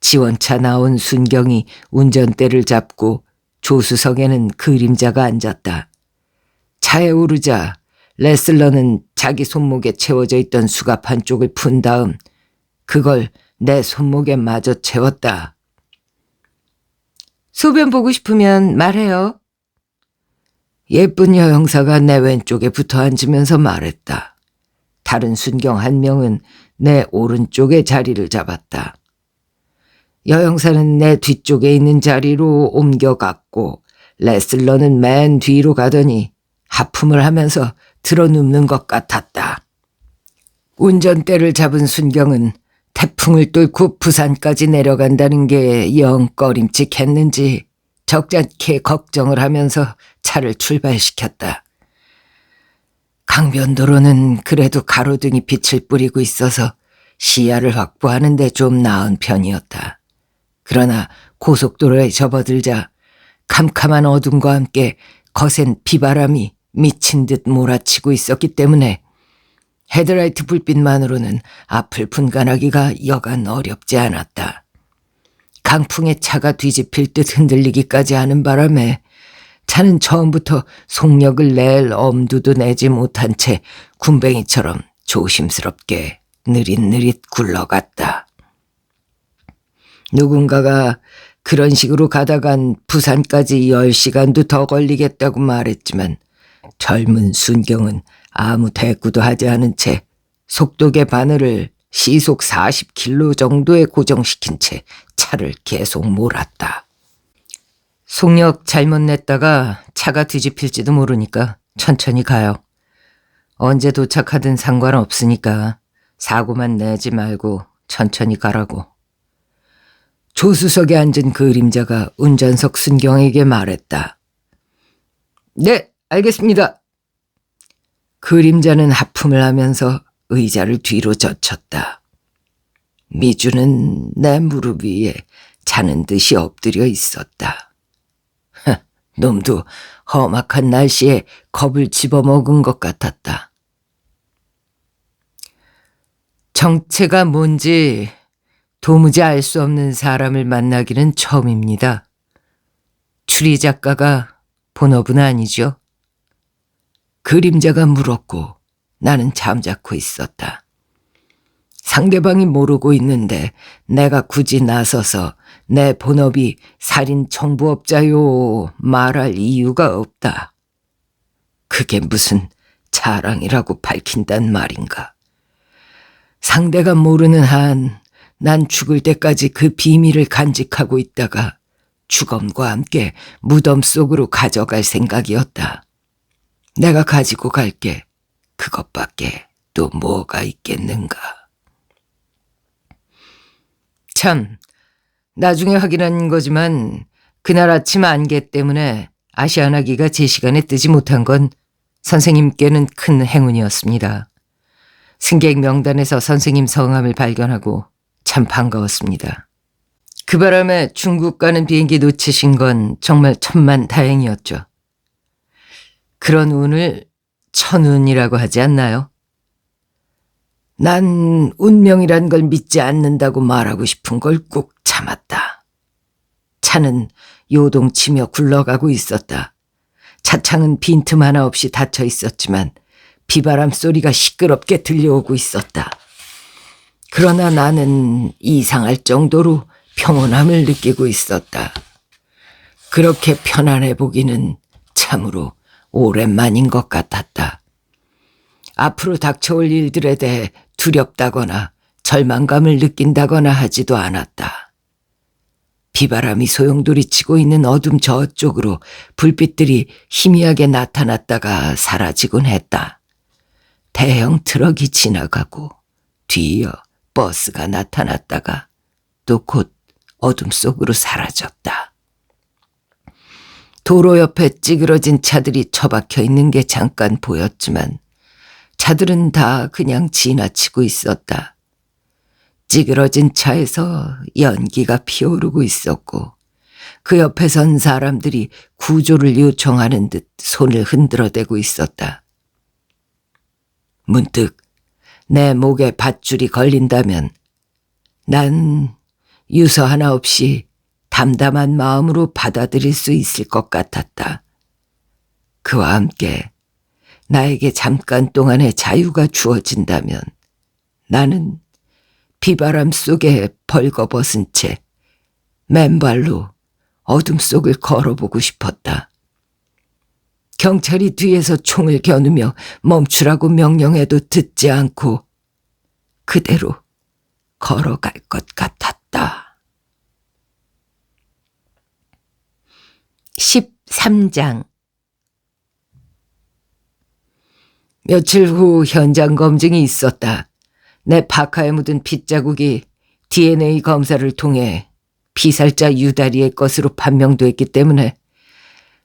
지원차 나온 순경이 운전대를 잡고 조수석에는 그림자가 앉았다. 차에 오르자 레슬러는 자기 손목에 채워져 있던 수갑 한쪽을 푼 다음 그걸 내 손목에 마저 채웠다. 소변 보고 싶으면 말해요. 예쁜 여형사가 내 왼쪽에 붙어 앉으면서 말했다. 다른 순경 한 명은 내 오른쪽에 자리를 잡았다. 여형사는 내 뒤쪽에 있는 자리로 옮겨갔고 레슬러는 맨 뒤로 가더니 하품을 하면서 들어눕는 것 같았다. 운전대를 잡은 순경은 태풍을 뚫고 부산까지 내려간다는 게 영 꺼림칙했는지 적잖게 걱정을 하면서 차를 출발시켰다. 강변도로는 그래도 가로등이 빛을 뿌리고 있어서 시야를 확보하는 데 좀 나은 편이었다. 그러나 고속도로에 접어들자 캄캄한 어둠과 함께 거센 비바람이 미친 듯 몰아치고 있었기 때문에 헤드라이트 불빛만으로는 앞을 분간하기가 여간 어렵지 않았다. 강풍에 차가 뒤집힐 듯 흔들리기까지 하는 바람에 차는 처음부터 속력을 낼 엄두도 내지 못한 채 군뱅이처럼 조심스럽게 느릿느릿 굴러갔다. 누군가가 그런 식으로 가다간 부산까지 10시간도 더 걸리겠다고 말했지만 젊은 순경은 아무 대꾸도 하지 않은 채 속도계 바늘을 시속 40km 정도에 고정시킨 채 차를 계속 몰았다. 속력 잘못 냈다가 차가 뒤집힐지도 모르니까 천천히 가요. 언제 도착하든 상관없으니까 사고만 내지 말고 천천히 가라고. 조수석에 앉은 그림자가 운전석 순경에게 말했다. 네, 알겠습니다. 그림자는 하품을 하면서 의자를 뒤로 젖혔다. 미주는 내 무릎 위에 자는 듯이 엎드려 있었다. 놈도 험악한 날씨에 겁을 집어먹은 것 같았다. 정체가 뭔지 도무지 알 수 없는 사람을 만나기는 처음입니다. 추리 작가가 본업은 아니죠? 그림자가 물었고 나는 잠자코 있었다. 상대방이 모르고 있는데 내가 굳이 나서서 내 본업이 살인 청부업자요 말할 이유가 없다. 그게 무슨 자랑이라고 밝힌단 말인가. 상대가 모르는 한 난 죽을 때까지 그 비밀을 간직하고 있다가 죽음과 함께 무덤 속으로 가져갈 생각이었다. 내가 가지고 갈게 그것밖에 또 뭐가 있겠는가. 참, 나중에 확인한 거지만 그날 아침 안개 때문에 아시아나기가 제 시간에 뜨지 못한 건 선생님께는 큰 행운이었습니다. 승객 명단에서 선생님 성함을 발견하고 참 반가웠습니다. 그 바람에 중국 가는 비행기 놓치신 건 정말 천만다행이었죠. 그런 운을 천운이라고 하지 않나요? 난 운명이란 걸 믿지 않는다고 말하고 싶은 걸 꾹 참았다. 차는 요동치며 굴러가고 있었다. 차창은 빈틈 하나 없이 닫혀 있었지만 비바람 소리가 시끄럽게 들려오고 있었다. 그러나 나는 이상할 정도로 평온함을 느끼고 있었다. 그렇게 편안해 보기는 참으로 오랜만인 것 같았다. 앞으로 닥쳐올 일들에 대해 두렵다거나 절망감을 느낀다거나 하지도 않았다. 비바람이 소용돌이치고 있는 어둠 저쪽으로 불빛들이 희미하게 나타났다가 사라지곤 했다. 대형 트럭이 지나가고 뒤이어 버스가 나타났다가 또 곧 어둠 속으로 사라졌다. 도로 옆에 찌그러진 차들이 처박혀 있는 게 잠깐 보였지만 차들은 다 그냥 지나치고 있었다. 찌그러진 차에서 연기가 피어오르고 있었고 그 옆에 선 사람들이 구조를 요청하는 듯 손을 흔들어대고 있었다. 문득 내 목에 밧줄이 걸린다면 난 유서 하나 없이 담담한 마음으로 받아들일 수 있을 것 같았다. 그와 함께 나에게 잠깐 동안의 자유가 주어진다면 나는 비바람 속에 벌거벗은 채 맨발로 어둠 속을 걸어보고 싶었다. 경찰이 뒤에서 총을 겨누며 멈추라고 명령해도 듣지 않고 그대로 걸어갈 것 같았다. 13장. 며칠 후 현장 검증이 있었다. 내 파카에 묻은 핏자국이 DNA 검사를 통해 피살자 유다리의 것으로 판명됐기 때문에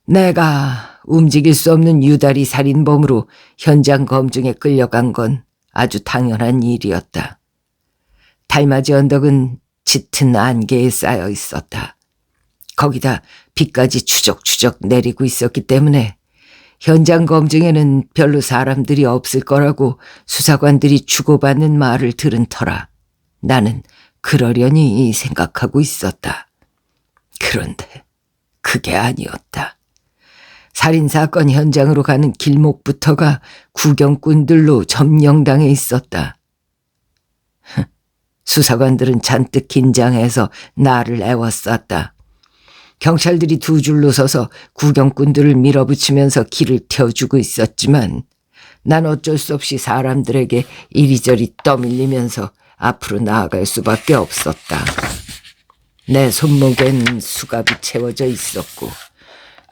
내가 움직일 수 없는 유다리 살인범으로 현장 검증에 끌려간 건 아주 당연한 일이었다. 달맞이 언덕은 짙은 안개에 쌓여 있었다. 거기다 비까지 추적추적 내리고 있었기 때문에 현장 검증에는 별로 사람들이 없을 거라고 수사관들이 주고받는 말을 들은 터라 나는 그러려니 생각하고 있었다. 그런데 그게 아니었다. 살인사건 현장으로 가는 길목부터가 구경꾼들로 점령당해 있었다. 수사관들은 잔뜩 긴장해서 나를 애워쌌다. 경찰들이 두 줄로 서서 구경꾼들을 밀어붙이면서 길을 켜주고 있었지만 난 어쩔 수 없이 사람들에게 이리저리 떠밀리면서 앞으로 나아갈 수밖에 없었다. 내 손목엔 수갑이 채워져 있었고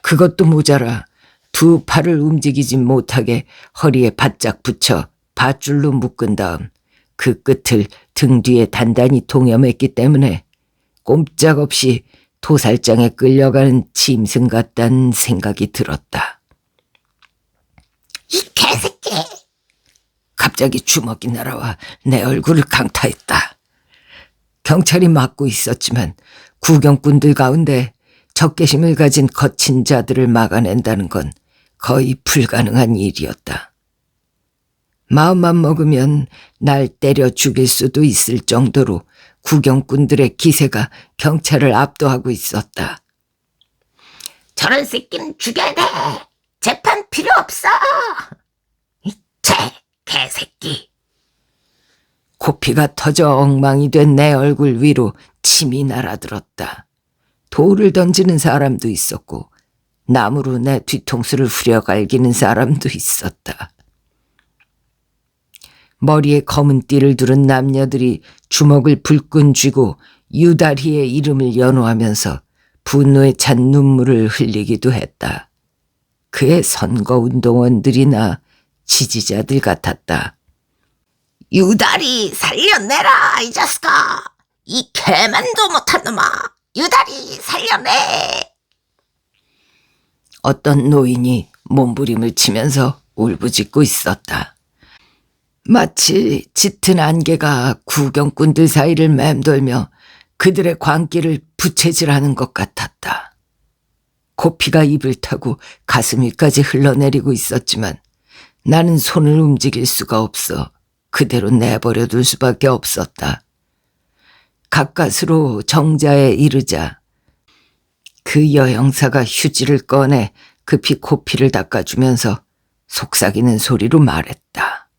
그것도 모자라 두 팔을 움직이지 못하게 허리에 바짝 붙여 밧줄로 묶은 다음 그 끝을 등 뒤에 단단히 동여맸기 때문에 꼼짝없이 도살장에 끌려가는 짐승 같다는 생각이 들었다. 이 개새끼! 갑자기 주먹이 날아와 내 얼굴을 강타했다. 경찰이 막고 있었지만 구경꾼들 가운데 적개심을 가진 거친 자들을 막아낸다는 건 거의 불가능한 일이었다. 마음만 먹으면 날 때려 죽일 수도 있을 정도로 구경꾼들의 기세가 경찰을 압도하고 있었다. 저런 새끼는 죽여야 돼! 재판 필요 없어! 이 개새끼! 코피가 터져 엉망이 된 내 얼굴 위로 침이 날아들었다. 돌을 던지는 사람도 있었고 나무로 내 뒤통수를 후려갈기는 사람도 있었다. 머리에 검은 띠를 두른 남녀들이 주먹을 불끈 쥐고 유다리의 이름을 연호하면서 분노에 찬 눈물을 흘리기도 했다. 그의 선거운동원들이나 지지자들 같았다. 유다리 살려내라, 이 자식아! 이 개만도 못한 놈아! 유다리 살려내! 어떤 노인이 몸부림을 치면서 울부짖고 있었다. 마치 짙은 안개가 구경꾼들 사이를 맴돌며 그들의 광기를 부채질하는 것 같았다. 코피가 입을 타고 가슴 위까지 흘러내리고 있었지만 나는 손을 움직일 수가 없어 그대로 내버려둘 수밖에 없었다. 가까스로 정자에 이르자 그 여형사가 휴지를 꺼내 급히 코피를 닦아주면서 속삭이는 소리로 말했다.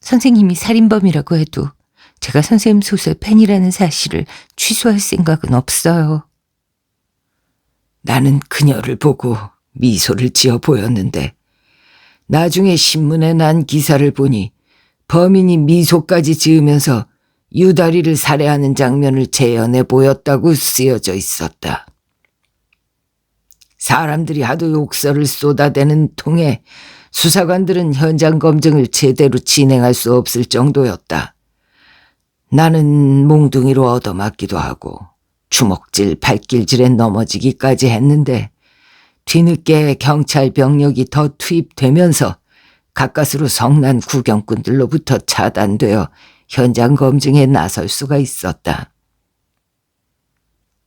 선생님이 살인범이라고 해도 제가 선생님 소설 팬이라는 사실을 취소할 생각은 없어요. 나는 그녀를 보고 미소를 지어 보였는데 나중에 신문에 난 기사를 보니 범인이 미소까지 지으면서 유다리를 살해하는 장면을 재현해 보였다고 쓰여져 있었다. 사람들이 하도 욕설을 쏟아대는 통에 수사관들은 현장 검증을 제대로 진행할 수 없을 정도였다. 나는 몽둥이로 얻어맞기도 하고 주먹질, 발길질에 넘어지기까지 했는데 뒤늦게 경찰 병력이 더 투입되면서 가까스로 성난 구경꾼들로부터 차단되어 현장 검증에 나설 수가 있었다.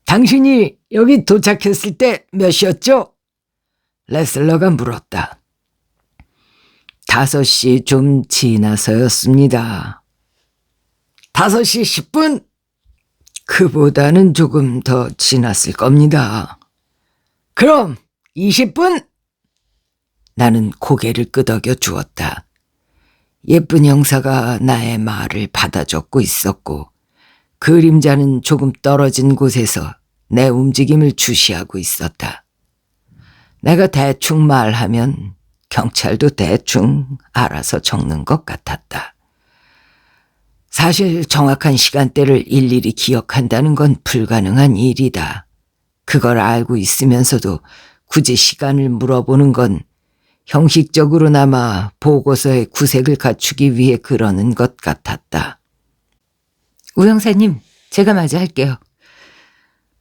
당신이 여기 도착했을 때 몇 시였죠? 레슬러가 물었다. 5시 좀 지나서였습니다. 5시 10분? 그보다는 조금 더 지났을 겁니다. 그럼 20분? 나는 고개를 끄덕여 주었다. 예쁜 형사가 나의 말을 받아 적고 있었고 그림자는 조금 떨어진 곳에서 내 움직임을 주시하고 있었다. 내가 대충 말하면 경찰도 대충 알아서 적는 것 같았다. 사실 정확한 시간대를 일일이 기억한다는 건 불가능한 일이다. 그걸 알고 있으면서도 굳이 시간을 물어보는 건 형식적으로나마 보고서의 구색을 갖추기 위해 그러는 것 같았다. 우 형사님, 제가 마저 할게요.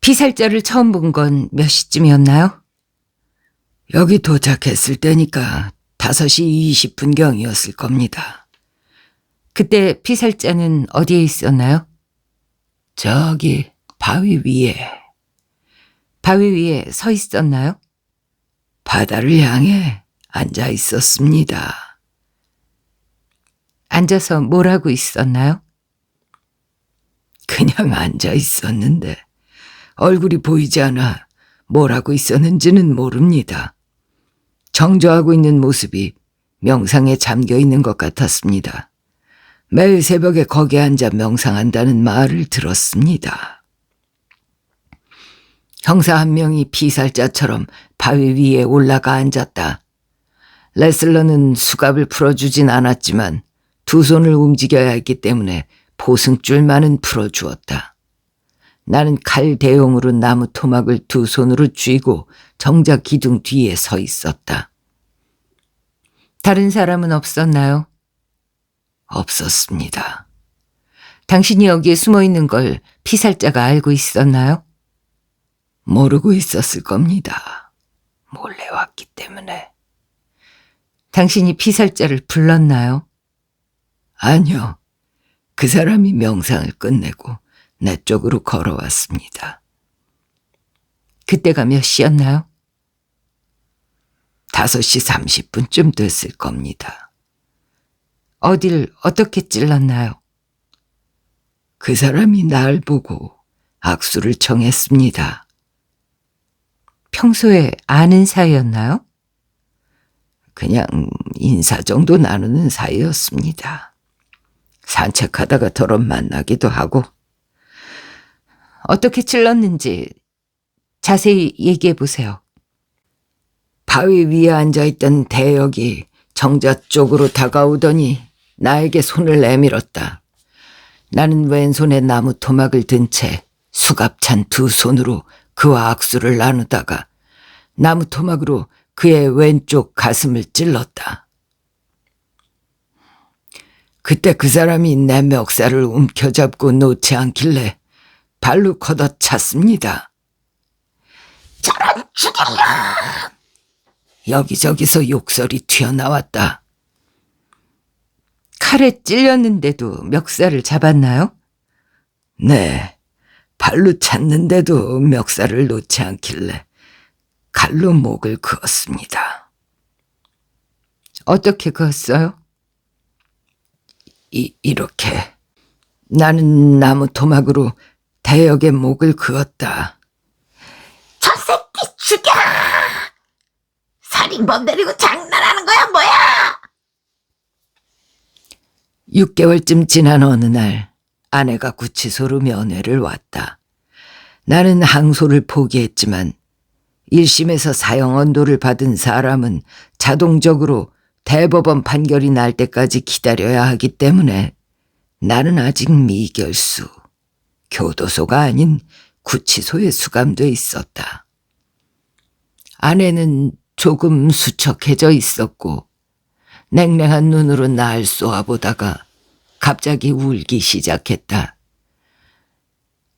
피살자를 처음 본 건 몇 시쯤이었나요? 여기 도착했을 때니까 5시 20분경이었을 겁니다. 그때 피살자는 어디에 있었나요? 저기 바위 위에 바위 위에 서 있었나요? 바다를 향해 앉아 있었습니다. 앉아서 뭘 하고 있었나요? 그냥 앉아 있었는데 얼굴이 보이지 않아 뭘 하고 있었는지는 모릅니다. 정조하고 있는 모습이 명상에 잠겨 있는 것 같았습니다. 매일 새벽에 거기에 앉아 명상한다는 말을 들었습니다. 형사 한 명이 피살자처럼 바위 위에 올라가 앉았다. 레슬러는 수갑을 풀어주진 않았지만 두 손을 움직여야 했기 때문에 보승줄만은 풀어주었다. 나는 칼 대용으로 나무 토막을 두 손으로 쥐고 정자 기둥 뒤에 서 있었다. 다른 사람은 없었나요? 없었습니다. 당신이 여기에 숨어 있는 걸 피살자가 알고 있었나요? 모르고 있었을 겁니다. 몰래 왔기 때문에. 당신이 피살자를 불렀나요? 아니요. 그 사람이 명상을 끝내고 내 쪽으로 걸어왔습니다. 그때가 몇 시였나요? 5시 30분쯤 됐을 겁니다. 어딜 어떻게 찔렀나요? 그 사람이 날 보고 악수를 청했습니다. 평소에 아는 사이였나요? 그냥 인사 정도 나누는 사이였습니다. 산책하다가 더러 만나기도 하고. 어떻게 찔렀는지 자세히 얘기해 보세요. 바위 위에 앉아있던 대역이 정자 쪽으로 다가오더니 나에게 손을 내밀었다. 나는 왼손에 나무 토막을 든 채 수갑찬 두 손으로 그와 악수를 나누다가 나무 토막으로 그의 왼쪽 가슴을 찔렀다. 그때 그 사람이 내 멱살을 움켜잡고 놓지 않길래 발로 걷어찼습니다. 저런 죽이라! 여기저기서 욕설이 튀어나왔다. 칼에 찔렸는데도 멱살을 잡았나요? 네, 발로 찼는데도 멱살을 놓지 않길래 칼로 목을 그었습니다. 어떻게 그었어요? 이렇게. 나는 나무 토막으로 대역의 목을 그었다. 저 새끼 죽여! 살인범 데리고 장난하는 거야 뭐야? 6개월쯤 지난 어느 날 아내가 구치소로 면회를 왔다. 나는 항소를 포기했지만 1심에서 사형 언도를 받은 사람은 자동적으로 대법원 판결이 날 때까지 기다려야 하기 때문에 나는 아직 미결수, 교도소가 아닌 구치소에 수감돼 있었다. 아내는 조금 수척해져 있었고 냉랭한 눈으로 날 쏘아보다가 갑자기 울기 시작했다.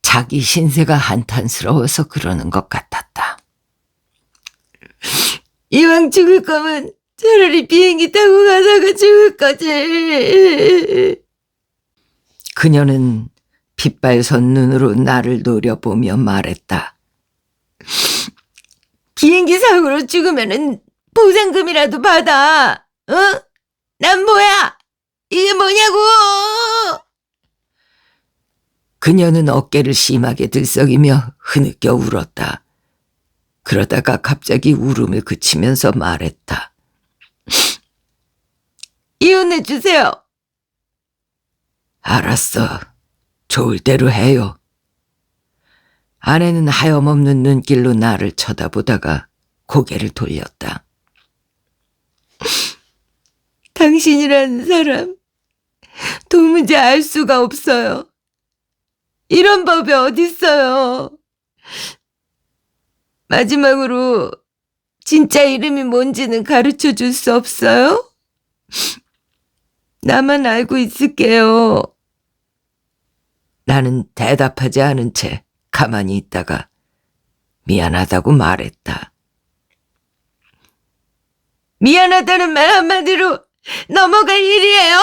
자기 신세가 한탄스러워서 그러는 것 같았다. 이왕 죽을 거면 차라리 비행기 타고 가다가 죽을 거지. 그녀는 핏발선 눈으로 나를 노려보며 말했다. 비행기 사고로 죽으면은 보상금이라도 받아. 어? 난 뭐야? 이게 뭐냐고! 그녀는 어깨를 심하게 들썩이며 흐느껴 울었다. 그러다가 갑자기 울음을 그치면서 말했다. 이혼해 주세요. 알았어. 좋을 대로 해요. 아내는 하염없는 눈길로 나를 쳐다보다가 고개를 돌렸다. 당신이라는 사람 도무지 알 수가 없어요. 이런 법이 어딨어요. 마지막으로 진짜 이름이 뭔지는 가르쳐 줄 수 없어요? 나만 알고 있을게요. 나는 대답하지 않은 채 가만히 있다가 미안하다고 말했다. 미안하다는 말 한마디로 넘어갈 일이에요.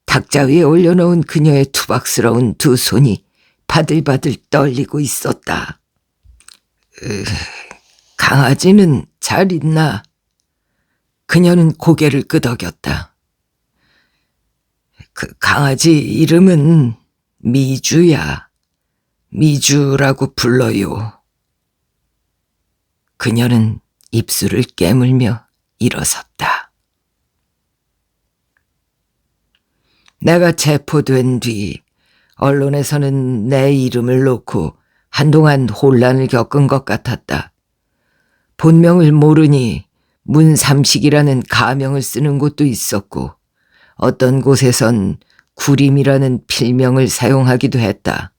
탁자 위에 올려놓은 그녀의 투박스러운 두 손이 바들바들 떨리고 있었다. 강아지는 잘 있나? 그녀는 고개를 끄덕였다. 그 강아지 이름은 미주야. 미주라고 불러요. 그녀는 입술을 깨물며 일어섰다. 내가 체포된 뒤 언론에서는 내 이름을 놓고 한동안 혼란을 겪은 것 같았다. 본명을 모르니 문삼식이라는 가명을 쓰는 곳도 있었고 어떤 곳에선 구림이라는 필명을 사용하기도 했다.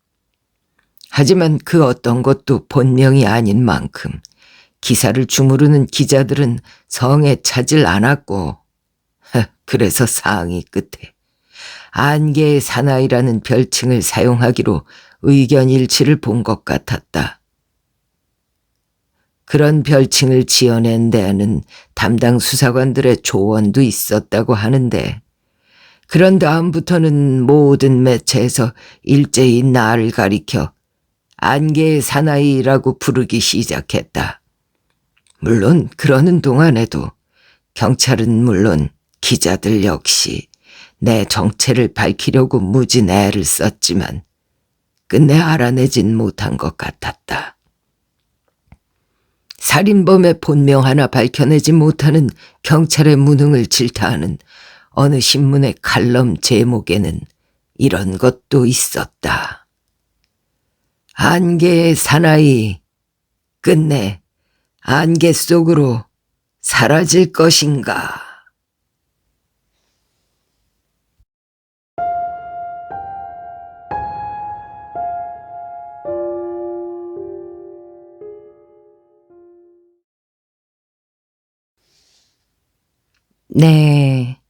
하지만 그 어떤 것도 본명이 아닌 만큼 기사를 주무르는 기자들은 성에 차질 않았고 그래서 상의 끝에 안개의 사나이라는 별칭을 사용하기로 의견 일치를 본 것 같았다. 그런 별칭을 지어낸 데에는 담당 수사관들의 조언도 있었다고 하는데 그런 다음부터는 모든 매체에서 일제히 나를 가리켜 안개의 사나이라고 부르기 시작했다. 물론 그러는 동안에도 경찰은 물론 기자들 역시 내 정체를 밝히려고 무진 애를 썼지만 끝내 알아내진 못한 것 같았다. 살인범의 본명 하나 밝혀내지 못하는 경찰의 무능을 질타하는 어느 신문의 칼럼 제목에는 이런 것도 있었다. 안개의 사나이, 끝내 안개 속으로 사라질 것인가. 네,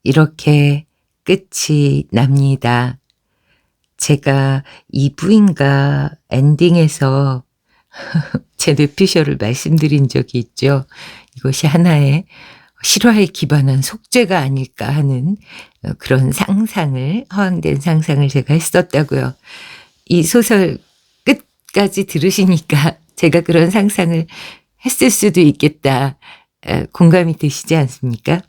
이렇게 끝이 납니다. 제가 2부인가 엔딩에서 제 뇌피셜을 말씀드린 적이 있죠. 이것이 하나의 실화에 기반한 속죄가 아닐까 하는 그런 상상을, 허황된 상상을 제가 했었다고요. 이 소설 끝까지 들으시니까 제가 그런 상상을 했을 수도 있겠다. 공감이 되시지 않습니까?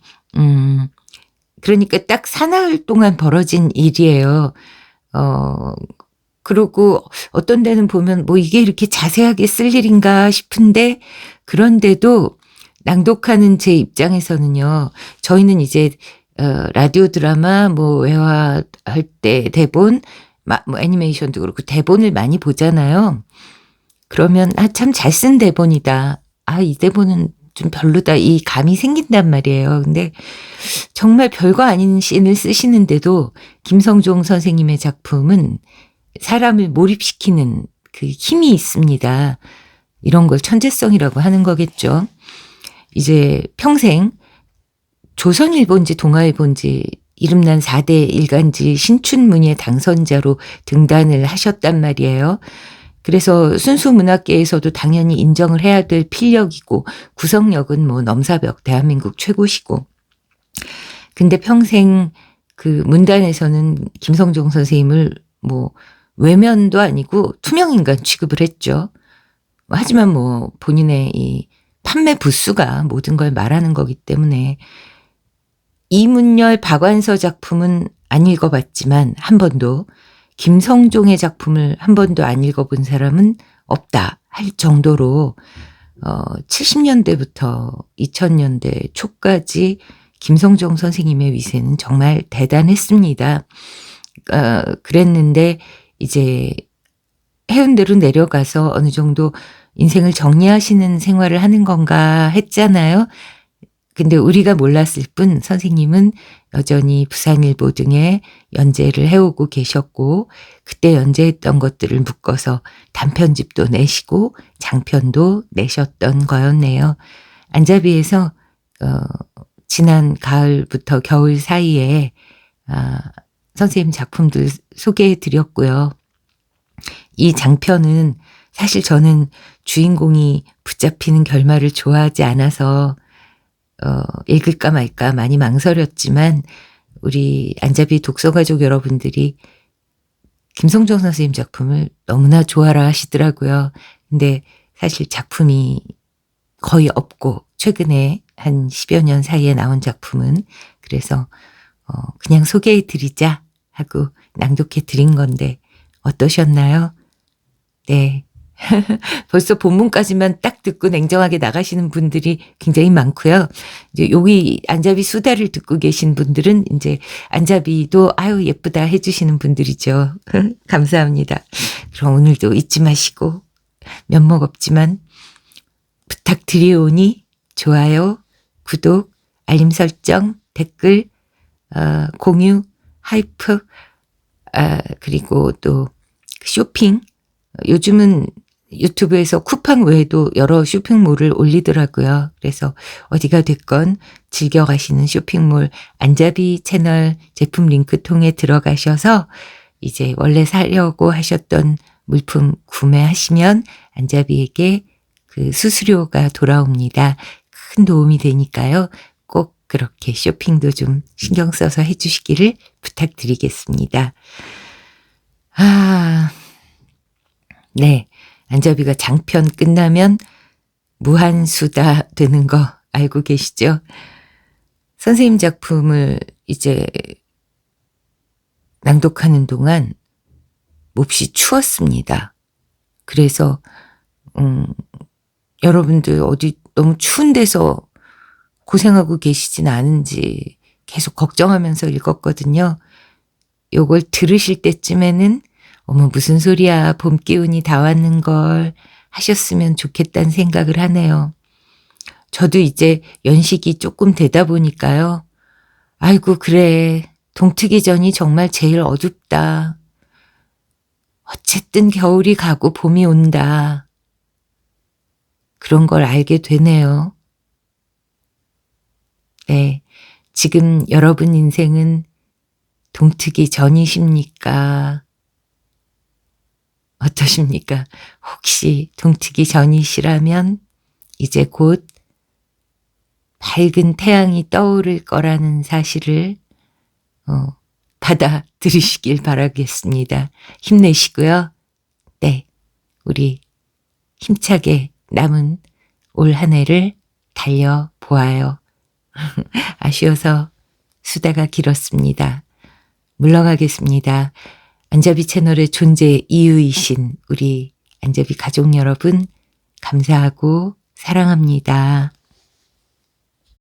그러니까 딱 사나흘 동안 벌어진 일이에요. 그리고 어떤 데는 보면 뭐 이게 이렇게 자세하게 쓸 일인가 싶은데 그런데도 낭독하는 제 입장에서는요. 저희는 이제 라디오 드라마 뭐 외화할 때 대본 뭐 애니메이션도 그렇고 대본을 많이 보잖아요. 그러면 참 잘 쓴 대본이다. 이 대본은 좀 별로다. 이 감이 생긴단 말이에요. 근데 정말 별거 아닌 씬을 쓰시는데도 김성종 선생님의 작품은 사람을 몰입시키는 그 힘이 있습니다. 이런 걸 천재성이라고 하는 거겠죠. 이제 평생 조선일보인지 동아일보인지 이름난 4대 일간지 신춘문예 당선자로 등단을 하셨단 말이에요. 그래서 순수 문학계에서도 당연히 인정을 해야 될 필력이고 구성력은 뭐 넘사벽 대한민국 최고시고. 근데 평생 그 문단에서는 김성종 선생님을 뭐 외면도 아니고 투명인간 취급을 했죠. 하지만 뭐 본인의 이 판매 부수가 모든 걸 말하는 거기 때문에 이문열 박완서 작품은 안 읽어봤지만 한 번도 김성종의 작품을 한 번도 안 읽어본 사람은 없다 할 정도로 70년대부터 2000년대 초까지 김성종 선생님의 위세는 정말 대단했습니다. 그랬는데 이제 해운대로 내려가서 어느 정도 인생을 정리하시는 생활을 하는 건가 했잖아요. 근데 우리가 몰랐을 뿐 선생님은 여전히 부산일보 등에 연재를 해오고 계셨고 그때 연재했던 것들을 묶어서 단편집도 내시고 장편도 내셨던 거였네요. 안자비에서 지난 가을부터 겨울 사이에 선생님 작품들 소개해 드렸고요. 이 장편은 사실 저는 주인공이 붙잡히는 결말을 좋아하지 않아서 읽을까 말까 많이 망설였지만 우리 안잡이 독서가족 여러분들이 김성정 선생님 작품을 너무나 좋아라 하시더라고요. 근데 사실 작품이 거의 없고 최근에 한 10여 년 사이에 나온 작품은 그래서 그냥 소개해 드리자 하고 낭독해 드린 건데 어떠셨나요? 네. 벌써 본문까지만 딱 듣고 냉정하게 나가시는 분들이 굉장히 많고요. 이제 여기 안잡이 수다를 듣고 계신 분들은 이제 안잡이도 아유 예쁘다 해주시는 분들이죠. 감사합니다. 그럼 오늘도 잊지 마시고 면목 없지만 부탁드리오니 좋아요, 구독, 알림 설정, 댓글, 공유, 하이프, 그리고 또 쇼핑. 요즘은 유튜브에서 쿠팡 외에도 여러 쇼핑몰을 올리더라고요. 그래서 어디가 됐건 즐겨 가시는 쇼핑몰 안잡이 채널 제품 링크 통해 들어가셔서 이제 원래 사려고 하셨던 물품 구매하시면 안잡이에게 그 수수료가 돌아옵니다. 큰 도움이 되니까요. 꼭 그렇게 쇼핑도 좀 신경 써서 해주시기를 부탁드리겠습니다. 네. 안잡이가 장편 끝나면 무한수다 되는 거 알고 계시죠? 선생님 작품을 이제 낭독하는 동안 몹시 추웠습니다. 그래서 여러분들 어디 너무 추운 데서 고생하고 계시진 않은지 계속 걱정하면서 읽었거든요. 요걸 들으실 때쯤에는 어머 무슨 소리야 봄 기운이 다 왔는걸 하셨으면 좋겠다는 생각을 하네요. 저도 이제 연식이 조금 되다 보니까요. 아이고 그래 동트기 전이 정말 제일 어둡다. 어쨌든 겨울이 가고 봄이 온다. 그런 걸 알게 되네요. 네, 지금 여러분 인생은 동트기 전이십니까? 어떠십니까? 혹시 동트기 전이시라면 이제 곧 밝은 태양이 떠오를 거라는 사실을 받아들이시길 바라겠습니다. 힘내시고요. 네, 우리 힘차게 남은 올 한 해를 달려보아요. 아쉬워서 수다가 길었습니다. 물러가겠습니다. 안잡이 채널의 존재 이유이신 우리 안잡이 가족 여러분 감사하고 사랑합니다.